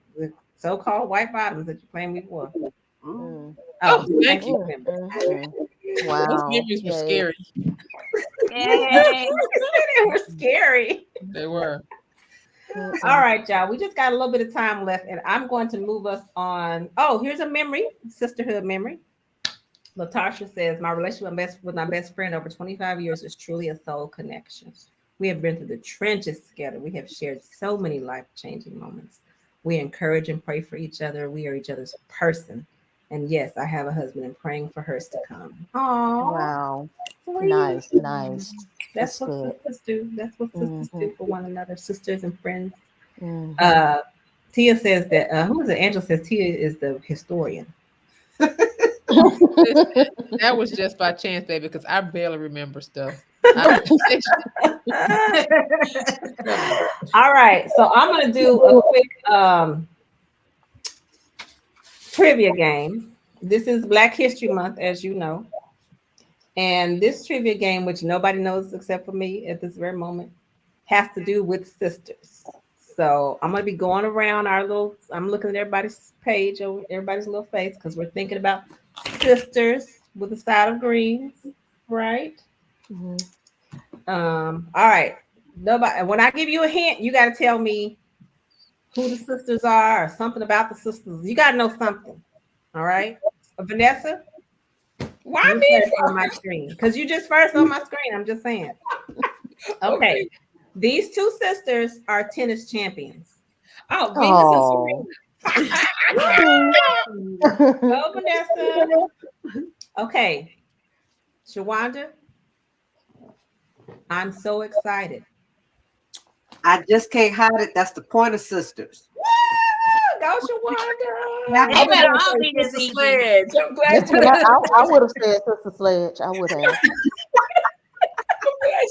so-called white bottoms that you claim we wore. Mm. Oh, Thank you. you. Wow. Those memories were Yay. scary. Yay. They were scary. They were. All right, y'all. We just got a little bit of time left, and I'm going to move us on. Oh, here's a memory, sisterhood memory. Latasha says, my relationship with my best friend over 25 years is truly a soul connection. We have been through the trenches together. We have shared so many life-changing moments. We encourage and pray for each other. We are each other's person. And yes, I have a husband and praying for hers to come. Oh, Wow. sweet. Nice. That's That's what good. sisters do. That's what sisters do for one another, sisters and friends. Mhm. Tia says that, who is it? Angela says Tia is the historian. That was just by chance, baby, because I barely remember stuff. All right, so I'm gonna do a quick trivia game. This is Black History Month, as you know, and this trivia game, which nobody knows except for me at this very moment, has to do with sisters. So I'm gonna be going around our little. I'm looking at everybody's page, over everybody's little face, because we're thinking about sisters with a side of greens, right? All right. Nobody. When I give you a hint, you got to tell me who the sisters are or something about the sisters. You got to know something. All right, Vanessa. Why You me first on my first? screen because you just first on my screen. I'm just saying. Okay. These two sisters are tennis champions. Oh, Venus and Serena. Go, Vanessa. Okay. Shawanda, I'm so excited. I just can't hide it. That's the Pointer Sisters. Go, Shawanda. They better all be this Sister easy. Sledge. I'm glad That's what I would have said, Sister Sledge. I would have.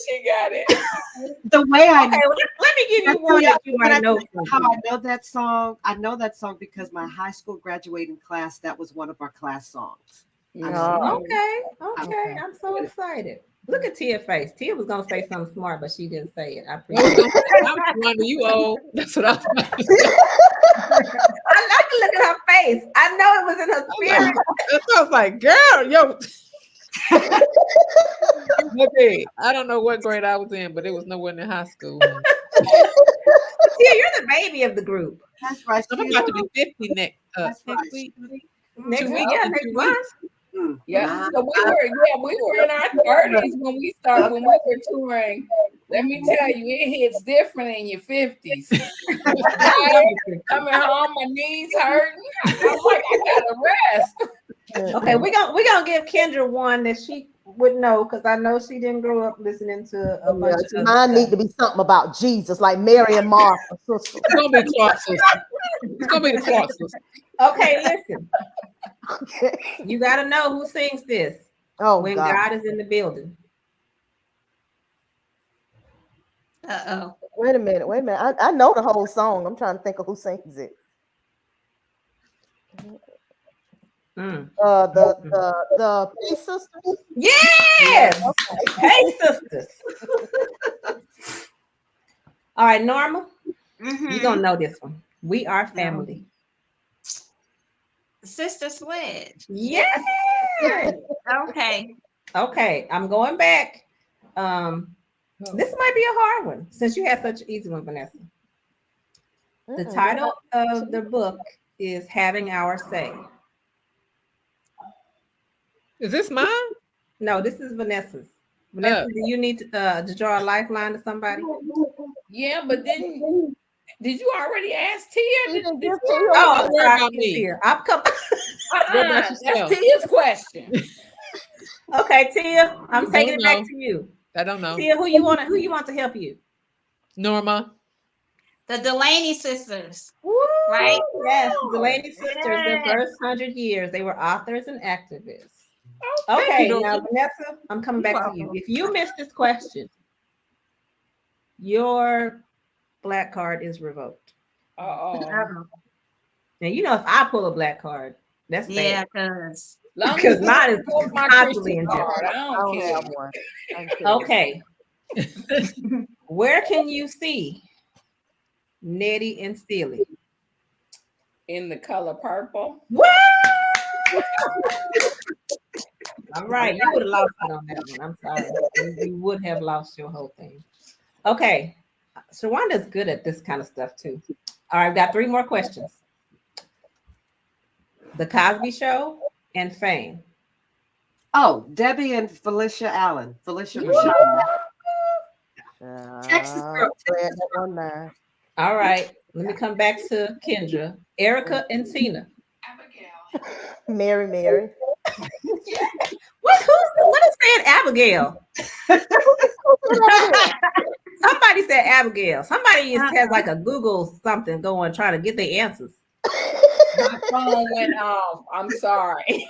she got it. The way I Okay, let me give you one that you might know. how I know that song. I know that song because my high school graduating class, that was one of our class songs. Okay. I'm so excited. Look at Tia's face. Tia was gonna say something smart, but she didn't say it. I appreciate it. I'm wondering, you old. That's what I was about to say. I like to look at her face. I know it was in her spirit. I was like, girl, yo. I don't know what grade I was in, but it was nowhere in high school. Tia, you're the baby of the group. That's right. I'm about to be 50 next week. Next 2 week, weeks. yeah, in next 2 month. weeks. Yeah, so we were in our 30s when we were touring. Let me tell you, it hits different in your 50s. Coming home, my knees hurting. I'm like, I gotta rest. Okay, we're gonna give Kendra one that she would know because I know she didn't grow up listening to a bunch of mine need to be something about Jesus, like Mary and Martha, sister. It's gonna be Clark sister. It's gonna be the Clark sister. Okay, listen. Okay. You got to know who sings this Oh, when God. God is in the building. Uh-oh. Wait a minute. I know the whole song. I'm trying to think of who sings it. The Pay Sisters. Yes. Hey, sisters. All right, Norma, you're going to know this one. We Are Family. Sister Sledge. Yes. Okay. Okay, I'm going back. This might be a hard one since you had such an easy one, Vanessa. The title of the book is Having Our Say. Is this mine? No, this is Vanessa's. Vanessa, do you need to draw a lifeline to somebody? Yeah, but then did you already ask Tia? Oh, I'm sorry, Tia. I'm coming. That's Tia's question. Okay, Tia, I'm taking it back to you. I don't know. Tia, who you want to help you? Norma. The Delaney sisters. Woo! Right? Yes, the Delaney sisters, their first 100 years. They were authors and activists. Okay, now Vanessa, I'm coming back to you. If you missed this question, your black card is revoked. Uh-oh. Now, you know, if I pull a black card, that's bad. Because mine is constantly in card. I don't care. Have one. Okay. Where can you see Nettie and Steely? In the color purple. What? All right, you would have lost it on that one. I'm sorry. You would have lost your whole thing. Okay. Shawanda's good at this kind of stuff too. All right, I've got 3 more questions. The Cosby Show and Fame. Oh, Debbie and Felicia Allen. Felicia Texas girl. All right, let me come back to Kendra. Erica and Tina. Mary. What is saying Abigail? Somebody said Abigail. Somebody has like a Google something going trying to get the answers. My phone went off. I'm sorry.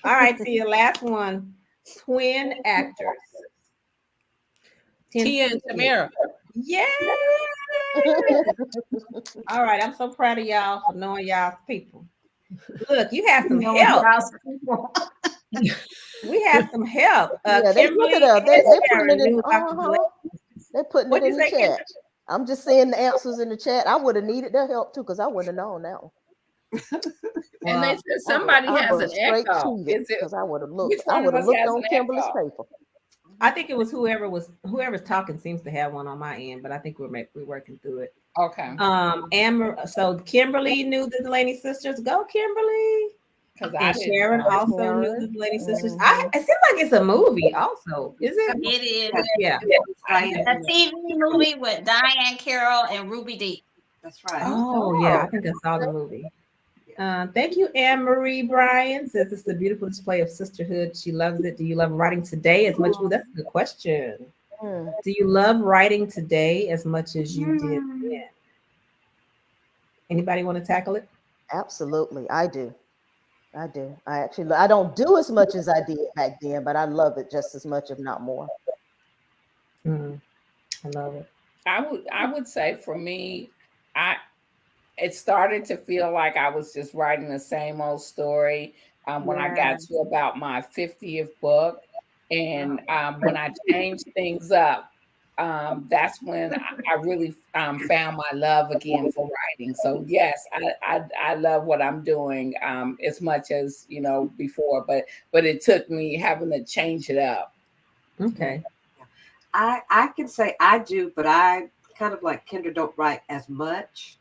All right, Tia, last one. Twin actors. Tia and Tamara. Yeah. All right, I'm so proud of y'all for knowing y'all's people. Look, you have some help. We have some help. They're putting it in the chat. I'm just seeing the answers in the chat. I would have needed their help too, because I wouldn't have known that one. And they said somebody has an echo. Because I would have looked. I would have looked on Kimberly's paper. I think it was whoever's talking seems to have one on my end, but I think we're working through it. Okay. So Kimberly knew the Delaney sisters. Go, Kimberly. And Sharon also knew the Delaney sisters. It seems like it's a movie also. Is it? It is. Yeah. A TV movie with Diane Carroll and Ruby Dee. That's right. Oh, yeah. I think I saw the movie. Thank you, Anne-Marie Bryan. Says it's a beautiful display of sisterhood. She loves it. Do you love writing today as much? Ooh, that's a good question. Do you love writing today as much as you did then? Anybody want to tackle it? Absolutely. I do. I don't do as much as I did back then, but I love it just as much, if not more. I love it. I would say for me, it started to feel like I was just writing the same old story when I got to about my 50th book. And when I changed things up, that's when I really found my love again for writing. So yes, I love what I'm doing as much as before, but it took me having to change it up. Okay. I can say I do, but I kind of like Kendra don't write as much,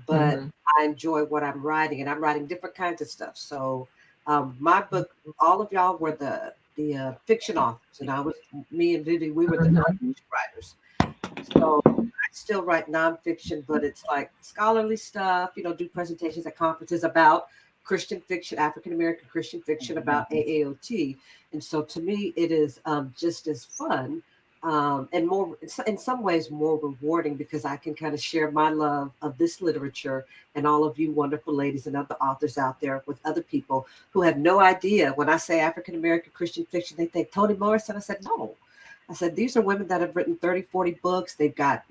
but I enjoy what I'm writing, and I'm writing different kinds of stuff. So my book, all of y'all were the fiction authors, and me and Vivi, we were the nonfiction writers. So I still write nonfiction, but it's like scholarly stuff, do presentations at conferences about Christian fiction, African American Christian fiction, about AAOT. And so to me, it is just as fun and more, in some ways, more rewarding, because I can kind of share my love of this literature and all of you wonderful ladies and other authors out there with other people who have no idea. When I say African American Christian fiction, they think Toni Morrison. I said, no, I said, these are women that have written 30, 40 books. They've got,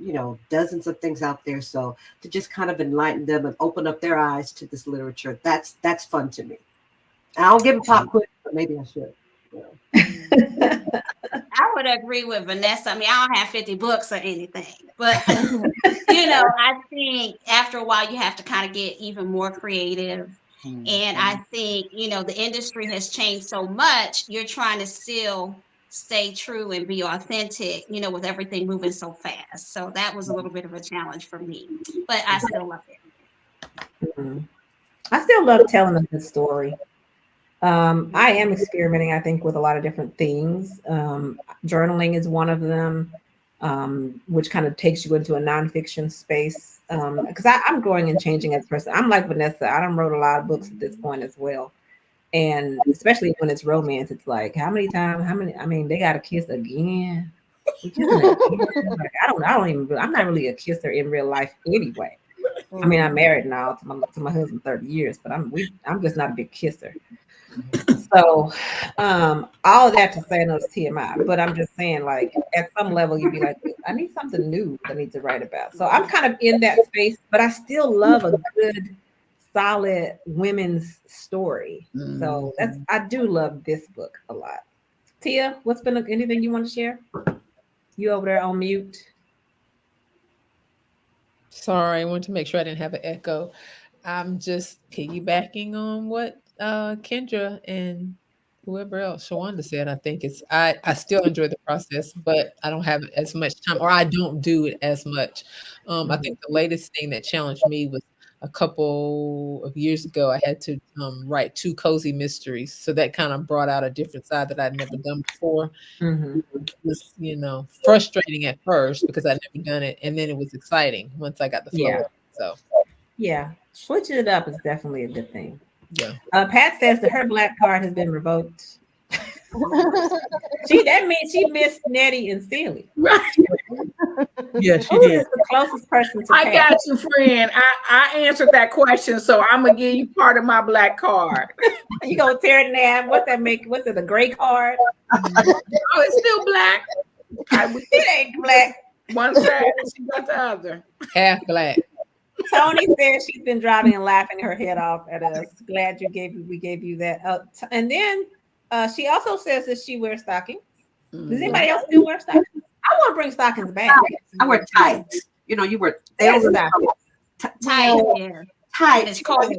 dozens of things out there. So to just kind of enlighten them and open up their eyes to this literature, that's fun to me. And I don't give a pop quiz, but maybe I should. I would agree with Vanessa. I mean, I don't have 50 books or anything, but I think after a while you have to kind of get even more creative. And I think, the industry has changed so much, you're trying to still stay true and be authentic, with everything moving so fast. So that was a little bit of a challenge for me, but I still love it. Mm-hmm. I still love telling a good story. I am experimenting, I think, with a lot of different things. Journaling is one of them, which kind of takes you into a nonfiction space. Because I'm growing and changing as a person. I'm like Vanessa. I done wrote a lot of books at this point as well. And especially when it's romance, it's like, how many times, I mean, they got to kiss again. Like, I'm not really a kisser in real life anyway. I mean, I'm married now to my husband 30 years, but I'm just not a big kisser. So all of that to say, no, it's TMI, but I'm just saying, like, at some level you'd be like, I need something new I need to write about. So I'm kind of in that space, but I still love a good, solid women's story. So I do love this book a lot. Tia, what's been anything you want to share? You over there on mute? Sorry, I wanted to make sure I didn't have an echo. I'm just piggybacking on what Kendra and whoever else Shawanda said. I think I still enjoy the process, but I don't have as much time, or I don't do it as much. I think the latest thing that challenged me was a couple of years ago. I had to write 2 cozy mysteries, so that kind of brought out a different side that I'd never done before. Mm-hmm. It was, frustrating at first because I'd never done it, and then it was exciting once I got the flow. Yeah. Of it, so yeah, switching it up is definitely a good thing. yeah. Pat says that her black card has been revoked. That means she missed Nettie and Steely. Right. Yeah, she Who did. is the closest person to I Pat? got you, friend. I answered that question, so I'm gonna give you part of my black card. You gonna tear it down? What's that make? What's it? A gray card? Oh, it's still black. It ain't black. One side, she got the other. Half black. Tony says she's been driving and laughing her head off at us. Glad we gave you that. And then she also says that she wears stockings. Does anybody else still wear stockings? I want to bring stockings back. I wear tights. You wear Tight, yeah. tights. It's cold.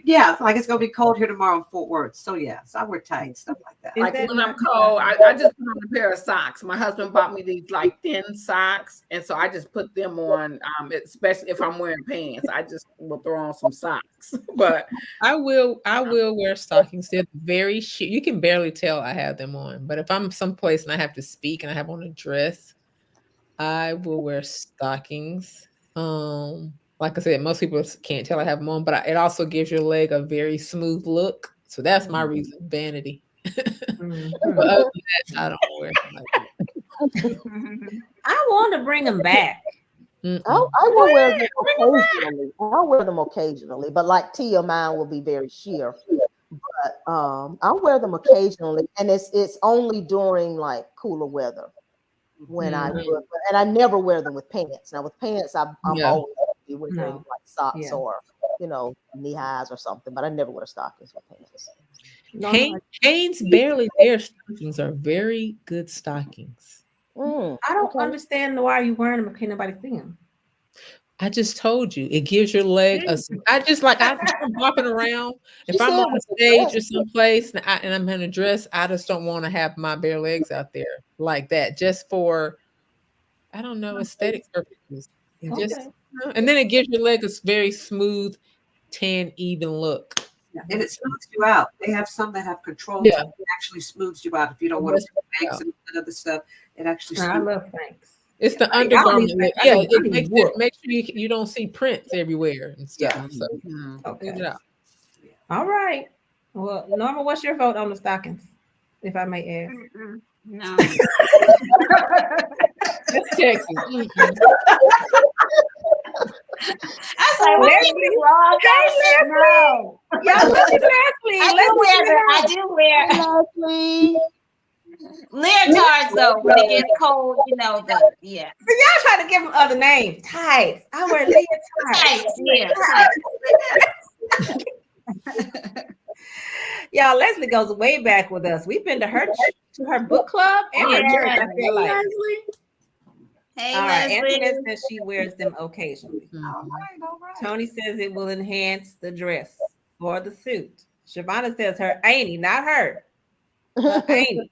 Yeah, like it's gonna be cold here tomorrow in Fort Worth. So yeah, so I wear tights, stuff like that. Like when I'm cold, I just put on a pair of socks. My husband bought me these like thin socks, and so I just put them on. Especially if I'm wearing pants, I just will throw on some socks. But I will wear stockings. They're very sheer. You can barely tell I have them on. But if I'm someplace and I have to speak and I have on a dress, I will wear stockings. Like I said, most people can't tell I have them on, but it also gives your leg a very smooth look. So that's my reason, vanity. Mm-hmm. But other than that, I don't wear them like that. I want to bring them back. I will wear them occasionally. I'll wear them occasionally, but like Tia, mine will be very sheer. But I'll wear them occasionally, and it's only during like cooler weather when I do it. And I never wear them with pants. Now with pants, I'm always wearing like socks or knee highs or something, but I never wear stockings with pants. Hanes barely their stockings are very good stockings. I don't understand why you wearing them if can't nobody see them. I just told you it gives your leg a. I'm walking around. If I'm on stage or someplace and I'm in a dress, I just don't want to have my bare legs out there like that, just for I don't know aesthetic purposes. And then it gives your leg a very smooth, tan, even look. Yeah, and it smooths you out. They have some that have control. Yeah. It actually smooths you out if you don't want to put banks and other stuff. It actually. I love thanks. It's the undergarment. It makes sure you don't see prints everywhere and stuff. Yeah. So Okay. it out. All right. Well, Norma, what's your vote on the stockings, if I may ask? No. That's Texas. I was like, what is wrong? No. Yeah, Leslie. I do wear. Leotards though, when it gets cold, you know yeah. So y'all try to give them other names. Tights. I wear leotards. Tights, yeah, tights. Y'all, Leslie goes way back with us. We've been to her book club and her church. I feel like. Leslie. Hey, All right, Leslie. Antoinette says she wears them occasionally. All right. Tony says it will enhance the dress or the suit. Shavonna says her auntie, not her. Her auntie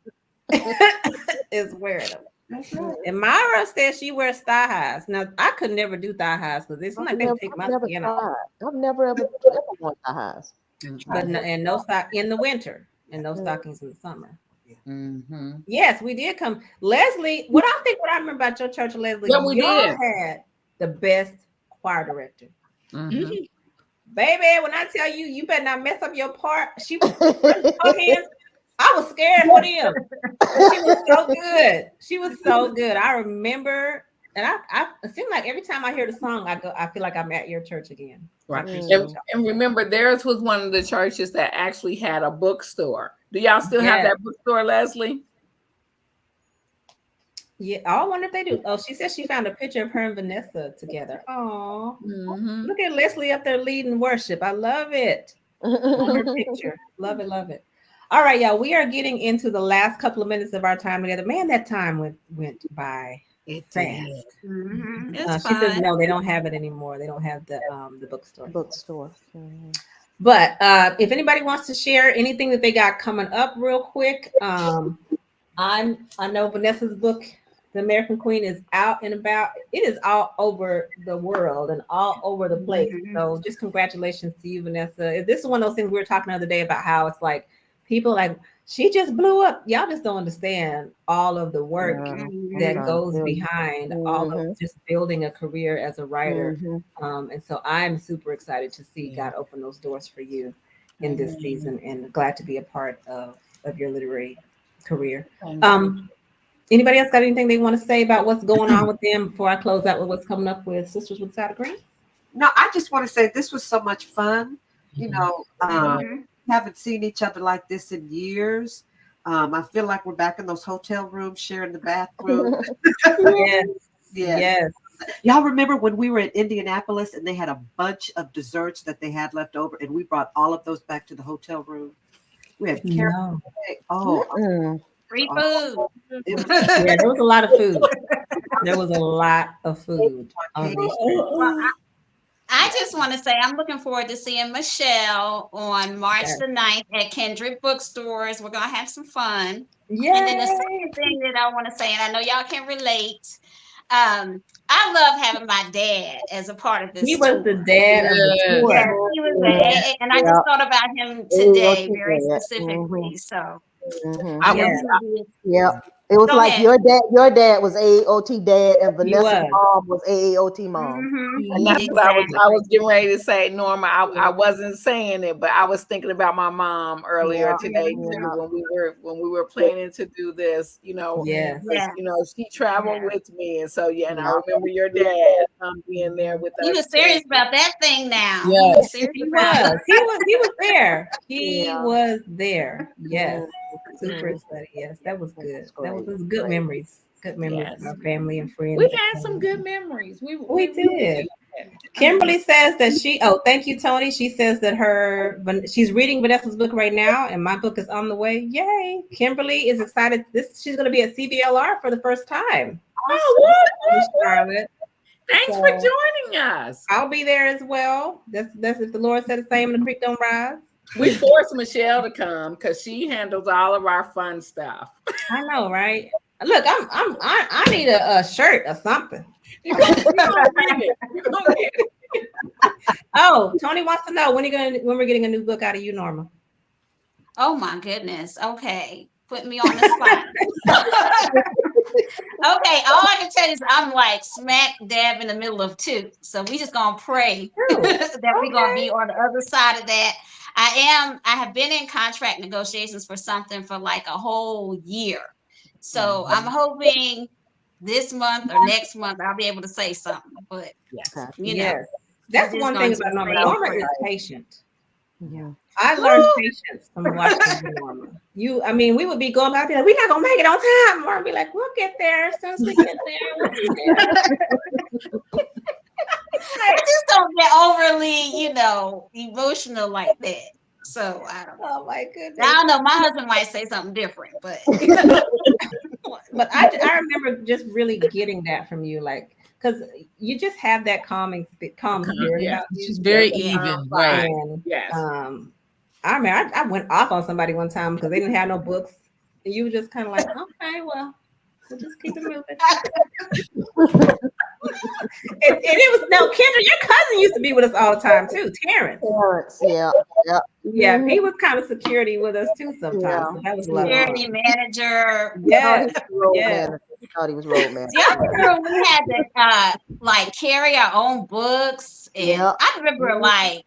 is wearing them. That's right. And Myra says she wears thigh highs. Now, I could never do thigh highs because it's like they would take my skin off. I've never ever worn thigh highs. But no stock in the winter and no stockings in the summer. Mm-hmm. Yes, we did come. Leslie, what I remember about your church, Leslie, Yeah, we y'all did. had the best choir director. Mm-hmm. Baby, when I tell you, you better not mess up your part. She was her hands. I was scared for them. She was so good. She was so good. I remember, and I it seemed like every time I hear the song, I feel like I'm at your church again. Right. And remember, theirs was one of the churches that actually had a bookstore. Do y'all still have that bookstore, Leslie? Yeah, I wonder if they do. Oh, she said she found a picture of her and Vanessa together. Oh, look at Leslie up there leading worship. I love it. On her picture. Love it, love it. All right, y'all. We are getting into the last couple of minutes of our time together. Man, that time went by fast. It's She says fun. no, they don't have it anymore. They don't have the bookstore. Bookstore. Mm-hmm. But if anybody wants to share anything that they got coming up real quick, I know Vanessa's book, The American Queen, is out and about. It is all over the world and all over the place. So just congratulations to you, Vanessa. This is one of those things we were talking the other day about how it's like people like, she just blew up. Y'all just don't understand all of the work that goes behind all of just building a career as a writer. And so I'm super excited to see God open those doors for you in this season, and glad to be a part of your literary career. Anybody else got anything they want to say about what's going on with them before I close out with what's coming up with Sisters with Side of Green? No, I just want to say this was so much fun. You know, haven't seen each other like this in years. I feel like we're back in those hotel rooms sharing the bathroom. Yes. Y'all remember when we were in Indianapolis and they had a bunch of desserts that they had left over, and we brought all of those back to the hotel room? We had caramel. Free food. Yeah, there was a lot of food. There was a lot of food on these trips. I just want to say I'm looking forward to seeing Michelle on March the 9th at Kendrick Bookstores. We're going to have some fun. Yay. And then the second thing that I want to say, and I know y'all can relate, I love having my dad as a part of this He was the dad of the tour. Yes, he was and I just thought about him today very specifically. So it was like your dad was AAOT dad, and Vanessa's mom was AAOT mom. And that's what I was getting ready to say, Norma. I wasn't saying it, but I was thinking about my mom earlier today too, when we were planning to do this. You know, you know, she traveled with me, and so and I remember your dad being there with us. He was serious about that thing now. Yes, he was. He was there. He was there. Yes. Super excited. Yes, that was good. That was good memories. Good memories of our family and friends. We had some good memories. We did. Kimberly says that thank you, Tony. She says that she's reading Vanessa's book right now, and my book is on the way. Yay! Kimberly is excited. She's going to be at CBLR for the first time. Oh, what? Charlotte. Thanks for joining us. I'll be there as well. That's if the Lord said the same and the creek don't rise. We forced Michelle to come because she handles all of our fun stuff. I know, right? Look, I need a shirt or something. You're gonna get it. Oh, Tony wants to know when we're getting a new book out of you, Norma. Oh my goodness. Okay. Put me on the spot. Okay, all I can tell you is I'm like smack dab in the middle of two. So we just gonna pray that we're gonna be on the other side of that. I have been in contract negotiations for something for like a whole year. So I'm hoping this month or next month I'll be able to say something. But you know, that's one thing about Norma. Norma is patient. Yeah. I learned patience from watching Norma. I mean, we would be going back there, we're not gonna make it on time. Norma be like, we'll get there as soon as we get there. We'll be there. I just don't get overly, emotional like that. So I don't know. Oh my goodness. I don't know. My husband might say something different, but but I remember just really getting that from you, like, because you just have that calm spirit about you. She's very Yeah. even, right? And Yes. I remember I went off on somebody one time because they didn't have no books. And you were just kind of like, okay, well, we'll just keep it moving. and it was Kendra, your cousin used to be with us all the time too, Terrence. Yeah. Yeah, he was kind of security with us too sometimes. Yeah. So that was lovely. security manager. Yeah. I thought he was road manager. Do y'all remember we had to like carry our own books? And Yeah. I remember like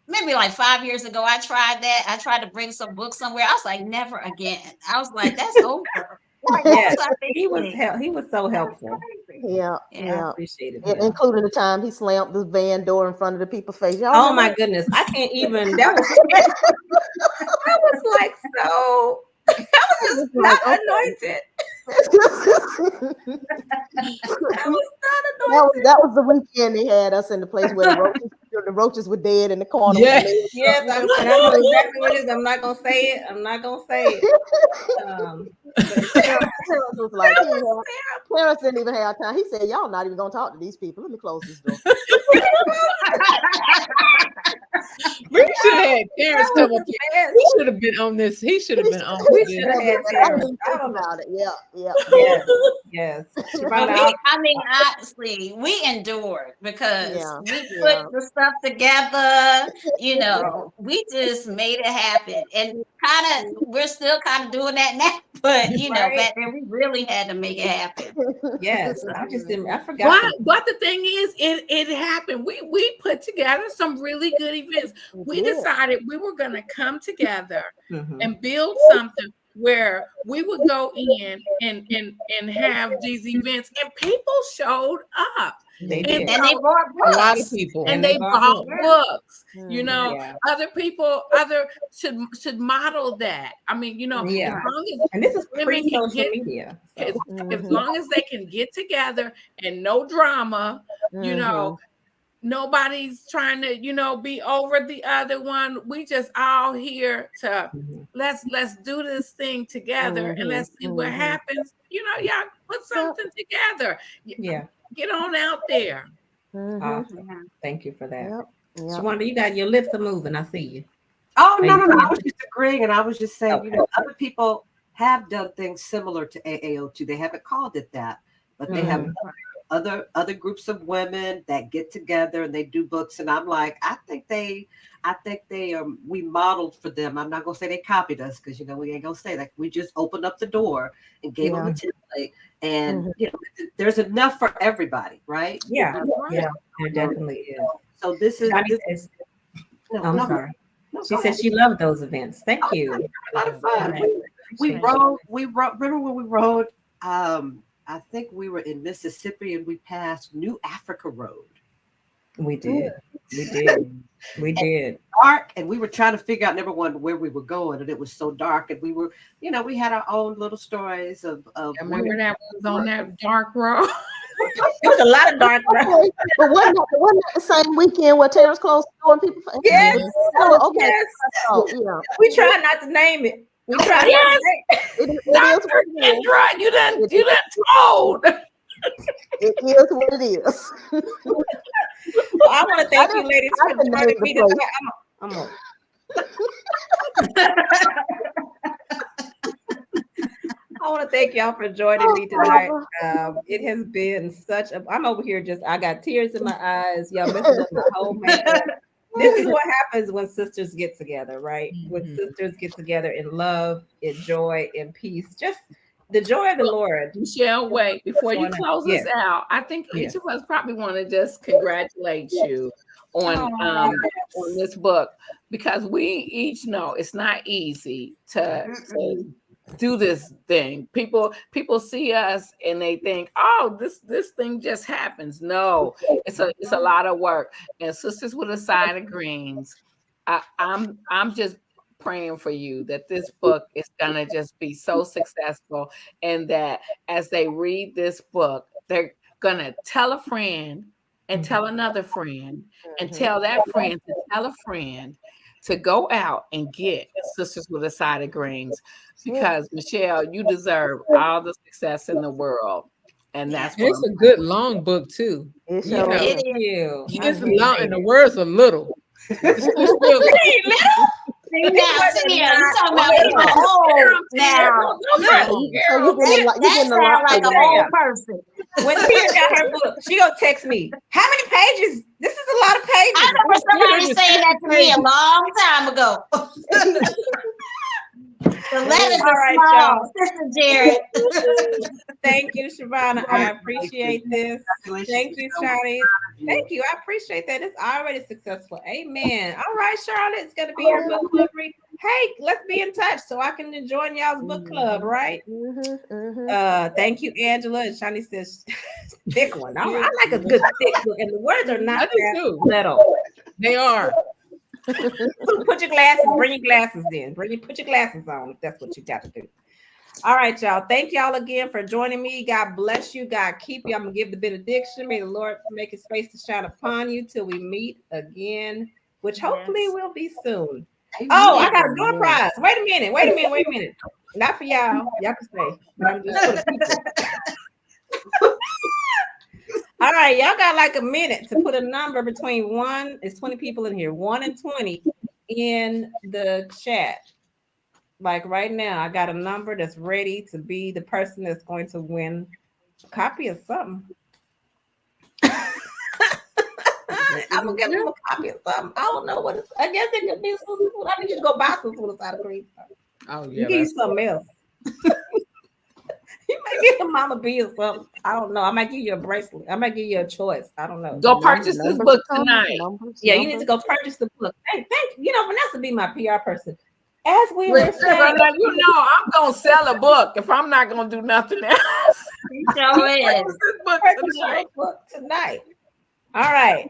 maybe like 5 years ago, I tried that. I tried to bring some books somewhere. I was like, never again. I was like, that's over. Like, Yes, that's our he was thing. he was so helpful. Yeah. I appreciated him. Including the time he slammed the van door in front of the people's face. Y'all Oh remember my that? goodness, I can't even. That was like so. That was just not anointed. That was not anointed. That was the weekend they had us in the place where the roaches were dead in the corner. Yeah. Yes, I know exactly what it is. I'm not gonna say it. I'm not gonna say it. Terrence was like, Terrence didn't even have time. He said, y'all not even gonna talk to these people. Let me close this door. We should have had Terrence come up here. He should have been on this. He should have been on We this. should have had Terrence. I don't know about it. Yeah. Yes. I mean, honestly, we endured because we put the stuff together. We just made it happen, and we're still kind of doing that now. But back then we really had to make it happen. Yes, I forgot. But the thing is, it happened. We put together some really good events. We decided we were going to come together and build something where we would go in and have these events, and people showed up. They did. And they bought books. A lot of people. And they bought books. Yeah. Other should model that. I mean, as long as and this is women can pre-social media. So. As long as they can get together and no drama, nobody's trying to, be over the other one. We just all here to let's do this thing together and let's see what happens. Y'all put something together. Yeah. Get on out there. Awesome. Thank you for that. Shawanda, you got your lips are moving. I see you. Oh, no. I was just agreeing, and I was just saying, other people have done things similar to AAO2. They haven't called it that, but they have other groups of women that get together and they do books. And I'm like, I think they we modeled for them. I'm not gonna say they copied us because we ain't gonna say that. We just opened up the door and gave them a template, and there's enough for everybody, right? Yeah, there definitely is. So this is. I'm sorry. She said she loved those events. Thank you. A lot of fun. We rode. Remember when we rode? I think we were in Mississippi and we passed New Africa Road. We did. We did. Dark, and we were trying to figure out, number one, where we were going, and it was so dark, and we were, we had our own little stories of. I remember that was on that dark road. There was a lot of dark road. But wasn't that the same weekend where Terrence closed the door and people? Yes. Oh, okay. Yes. Oh, yeah. We tried not to name it. We tried. Yes. Dr. Kendra, you done told. It is what it is. Well, I want to thank you, ladies, for joining me tonight. I want to thank y'all for joining me tonight. It has been I'm over here I got tears in my eyes. Y'all messing up my whole makeup. This is what happens when sisters get together, right? When sisters get together in love, in joy, in peace. Just the joy of the Lord. Michelle, wait, before you close us out, I think each of us probably want to just congratulate you on this book, because we each know it's not easy to do this thing. People see us and they think, oh, this thing just happens. No, it's a lot of work. And Sisters with a Side of Greens I'm just praying for you that this book is gonna just be so successful, and that as they read this book, they're gonna tell a friend and tell another friend and tell that friend to tell a friend to go out and get Sisters with a Side of Greens, because Michelle, you deserve all the success in the world. And that's what It's a good long book too. It You sure know, is. It is. You. it's long and the words are little. It's still See now, see here, you talking about Wait, people old now. So you're getting a lot. You're That getting a lot sound like for an your old money. person. when Tia got her book, she gonna text me. How many pages? This is a lot of I pages. remember somebody saying that to me a long time ago. The letters All are right, small, y'all. Sister Jared. Thank you, Shavonna. I appreciate this. Thank you, Shani. Thank you. I appreciate that. It's already successful. Amen. All right, Charlotte, it's gonna be your book club read. Hey, let's be in touch so I can join y'all's book club, right? Thank you, Angela. And Shani says thick one. I like a good thick book, and the words are not that little. They are. Put your glasses, bring your glasses in. Put your glasses on if that's what you got to do. All right, y'all. Thank y'all again for joining me. God bless you. God keep you. I'm going to give the benediction. May the Lord make his face to shine upon you till we meet again, which hopefully will be soon. Oh, I got a door prize. Wait a minute. Not for y'all. Y'all can stay. But I'm just for the people. All right, y'all got like a minute to put a number between 1, it's 20 people in here, 1 and 20 in the chat. Like right now, I got a number that's ready to be the person that's going to win a copy of something. I'm gonna give them a copy of something. I don't know what it's. I guess it could be Sisterhood. I need you to go buy some food out of green. Oh You yeah. give you something else. You might get a mama B or something. I don't know. I might give you a bracelet. I might give you a choice. I don't know. Go purchase this book tonight. Yeah, you need to go purchase the book. Thank you. You know, Vanessa be my PR person. As we were saying, you know, I'm gonna sell a book if I'm not gonna do nothing else. Sure is. Purchase your book tonight. All right.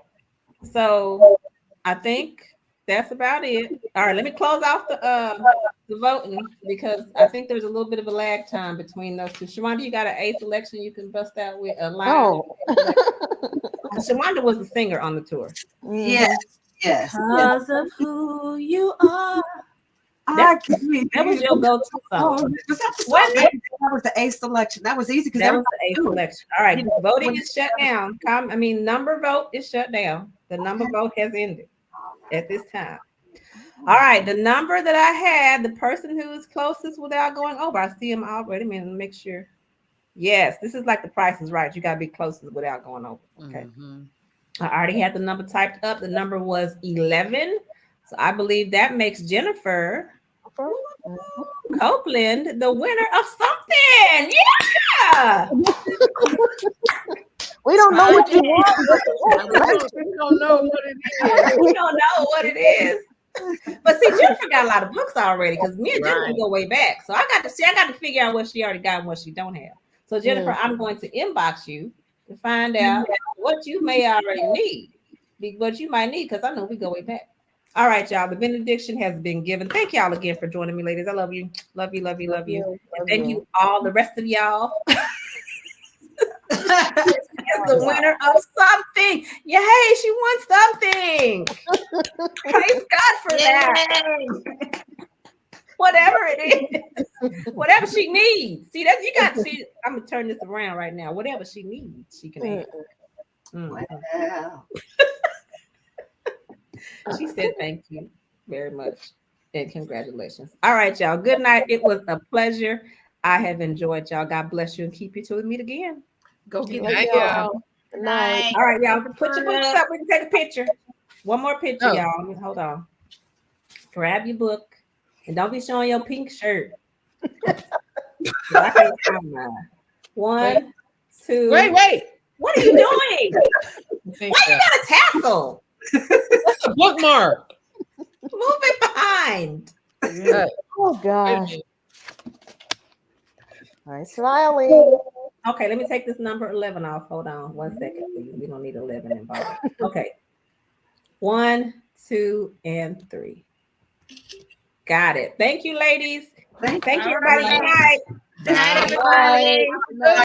So I think that's about it. All right, let me close off the voting because I think there's a little bit of a lag time between those two. Shawanda, you got an A selection you can bust out with a line. Oh. Shawanda was the singer on the tour. Yes. Because of who you are. That was your go-to song. That was the A selection. That was easy because that was the A selection. All right, voting is shut down. Number vote is shut down. The number vote has ended at this time. All right, the number that I had, the person who is closest without going over, I see him already. Let me make sure. Yes, this is like the Price is Right. You got to be closest without going over. Okay. I already had the number typed up. The number was 11. So I believe that makes Jennifer Copeland the winner of something. Yeah. We don't know what you want. We don't know what it is. We don't know what it is. But see, Jennifer got a lot of books already because me and Jennifer go way back. So I got to figure out what she already got and what she don't have. So Jennifer, I'm going to inbox you to find out what you may already need, what you might need, because I know we go way back. All right, y'all. The benediction has been given. Thank y'all again for joining me, ladies. I love you. Love you. And thank you all, the rest of y'all. Is the winner of something. Yay, she won something. Praise God for that. Whatever it is, whatever she needs. See that you got to see. I'm gonna turn this around right now. Whatever she needs, she can have. She said thank you very much and congratulations. All right, y'all. Good night. It was a pleasure. I have enjoyed y'all. God bless you and keep you till we meet again. Go get y'all. Good night. All right, y'all. Put your books up. We can take a picture. One more picture, y'all. Hold on. Grab your book and don't be showing your pink shirt. I can't find mine. 1, 2. Wait. What are you doing? Why you got a tassel? That's a bookmark. Move it behind. Oh gosh. All right, smiling. Okay, let me take this number 11 off. Hold on 1 second, please. We don't need 11 involved. Okay. 1, 2, and 3. Got it. Thank you, ladies. Thank you, All everybody. right. Good night. Good night, Bye. everybody. Bye.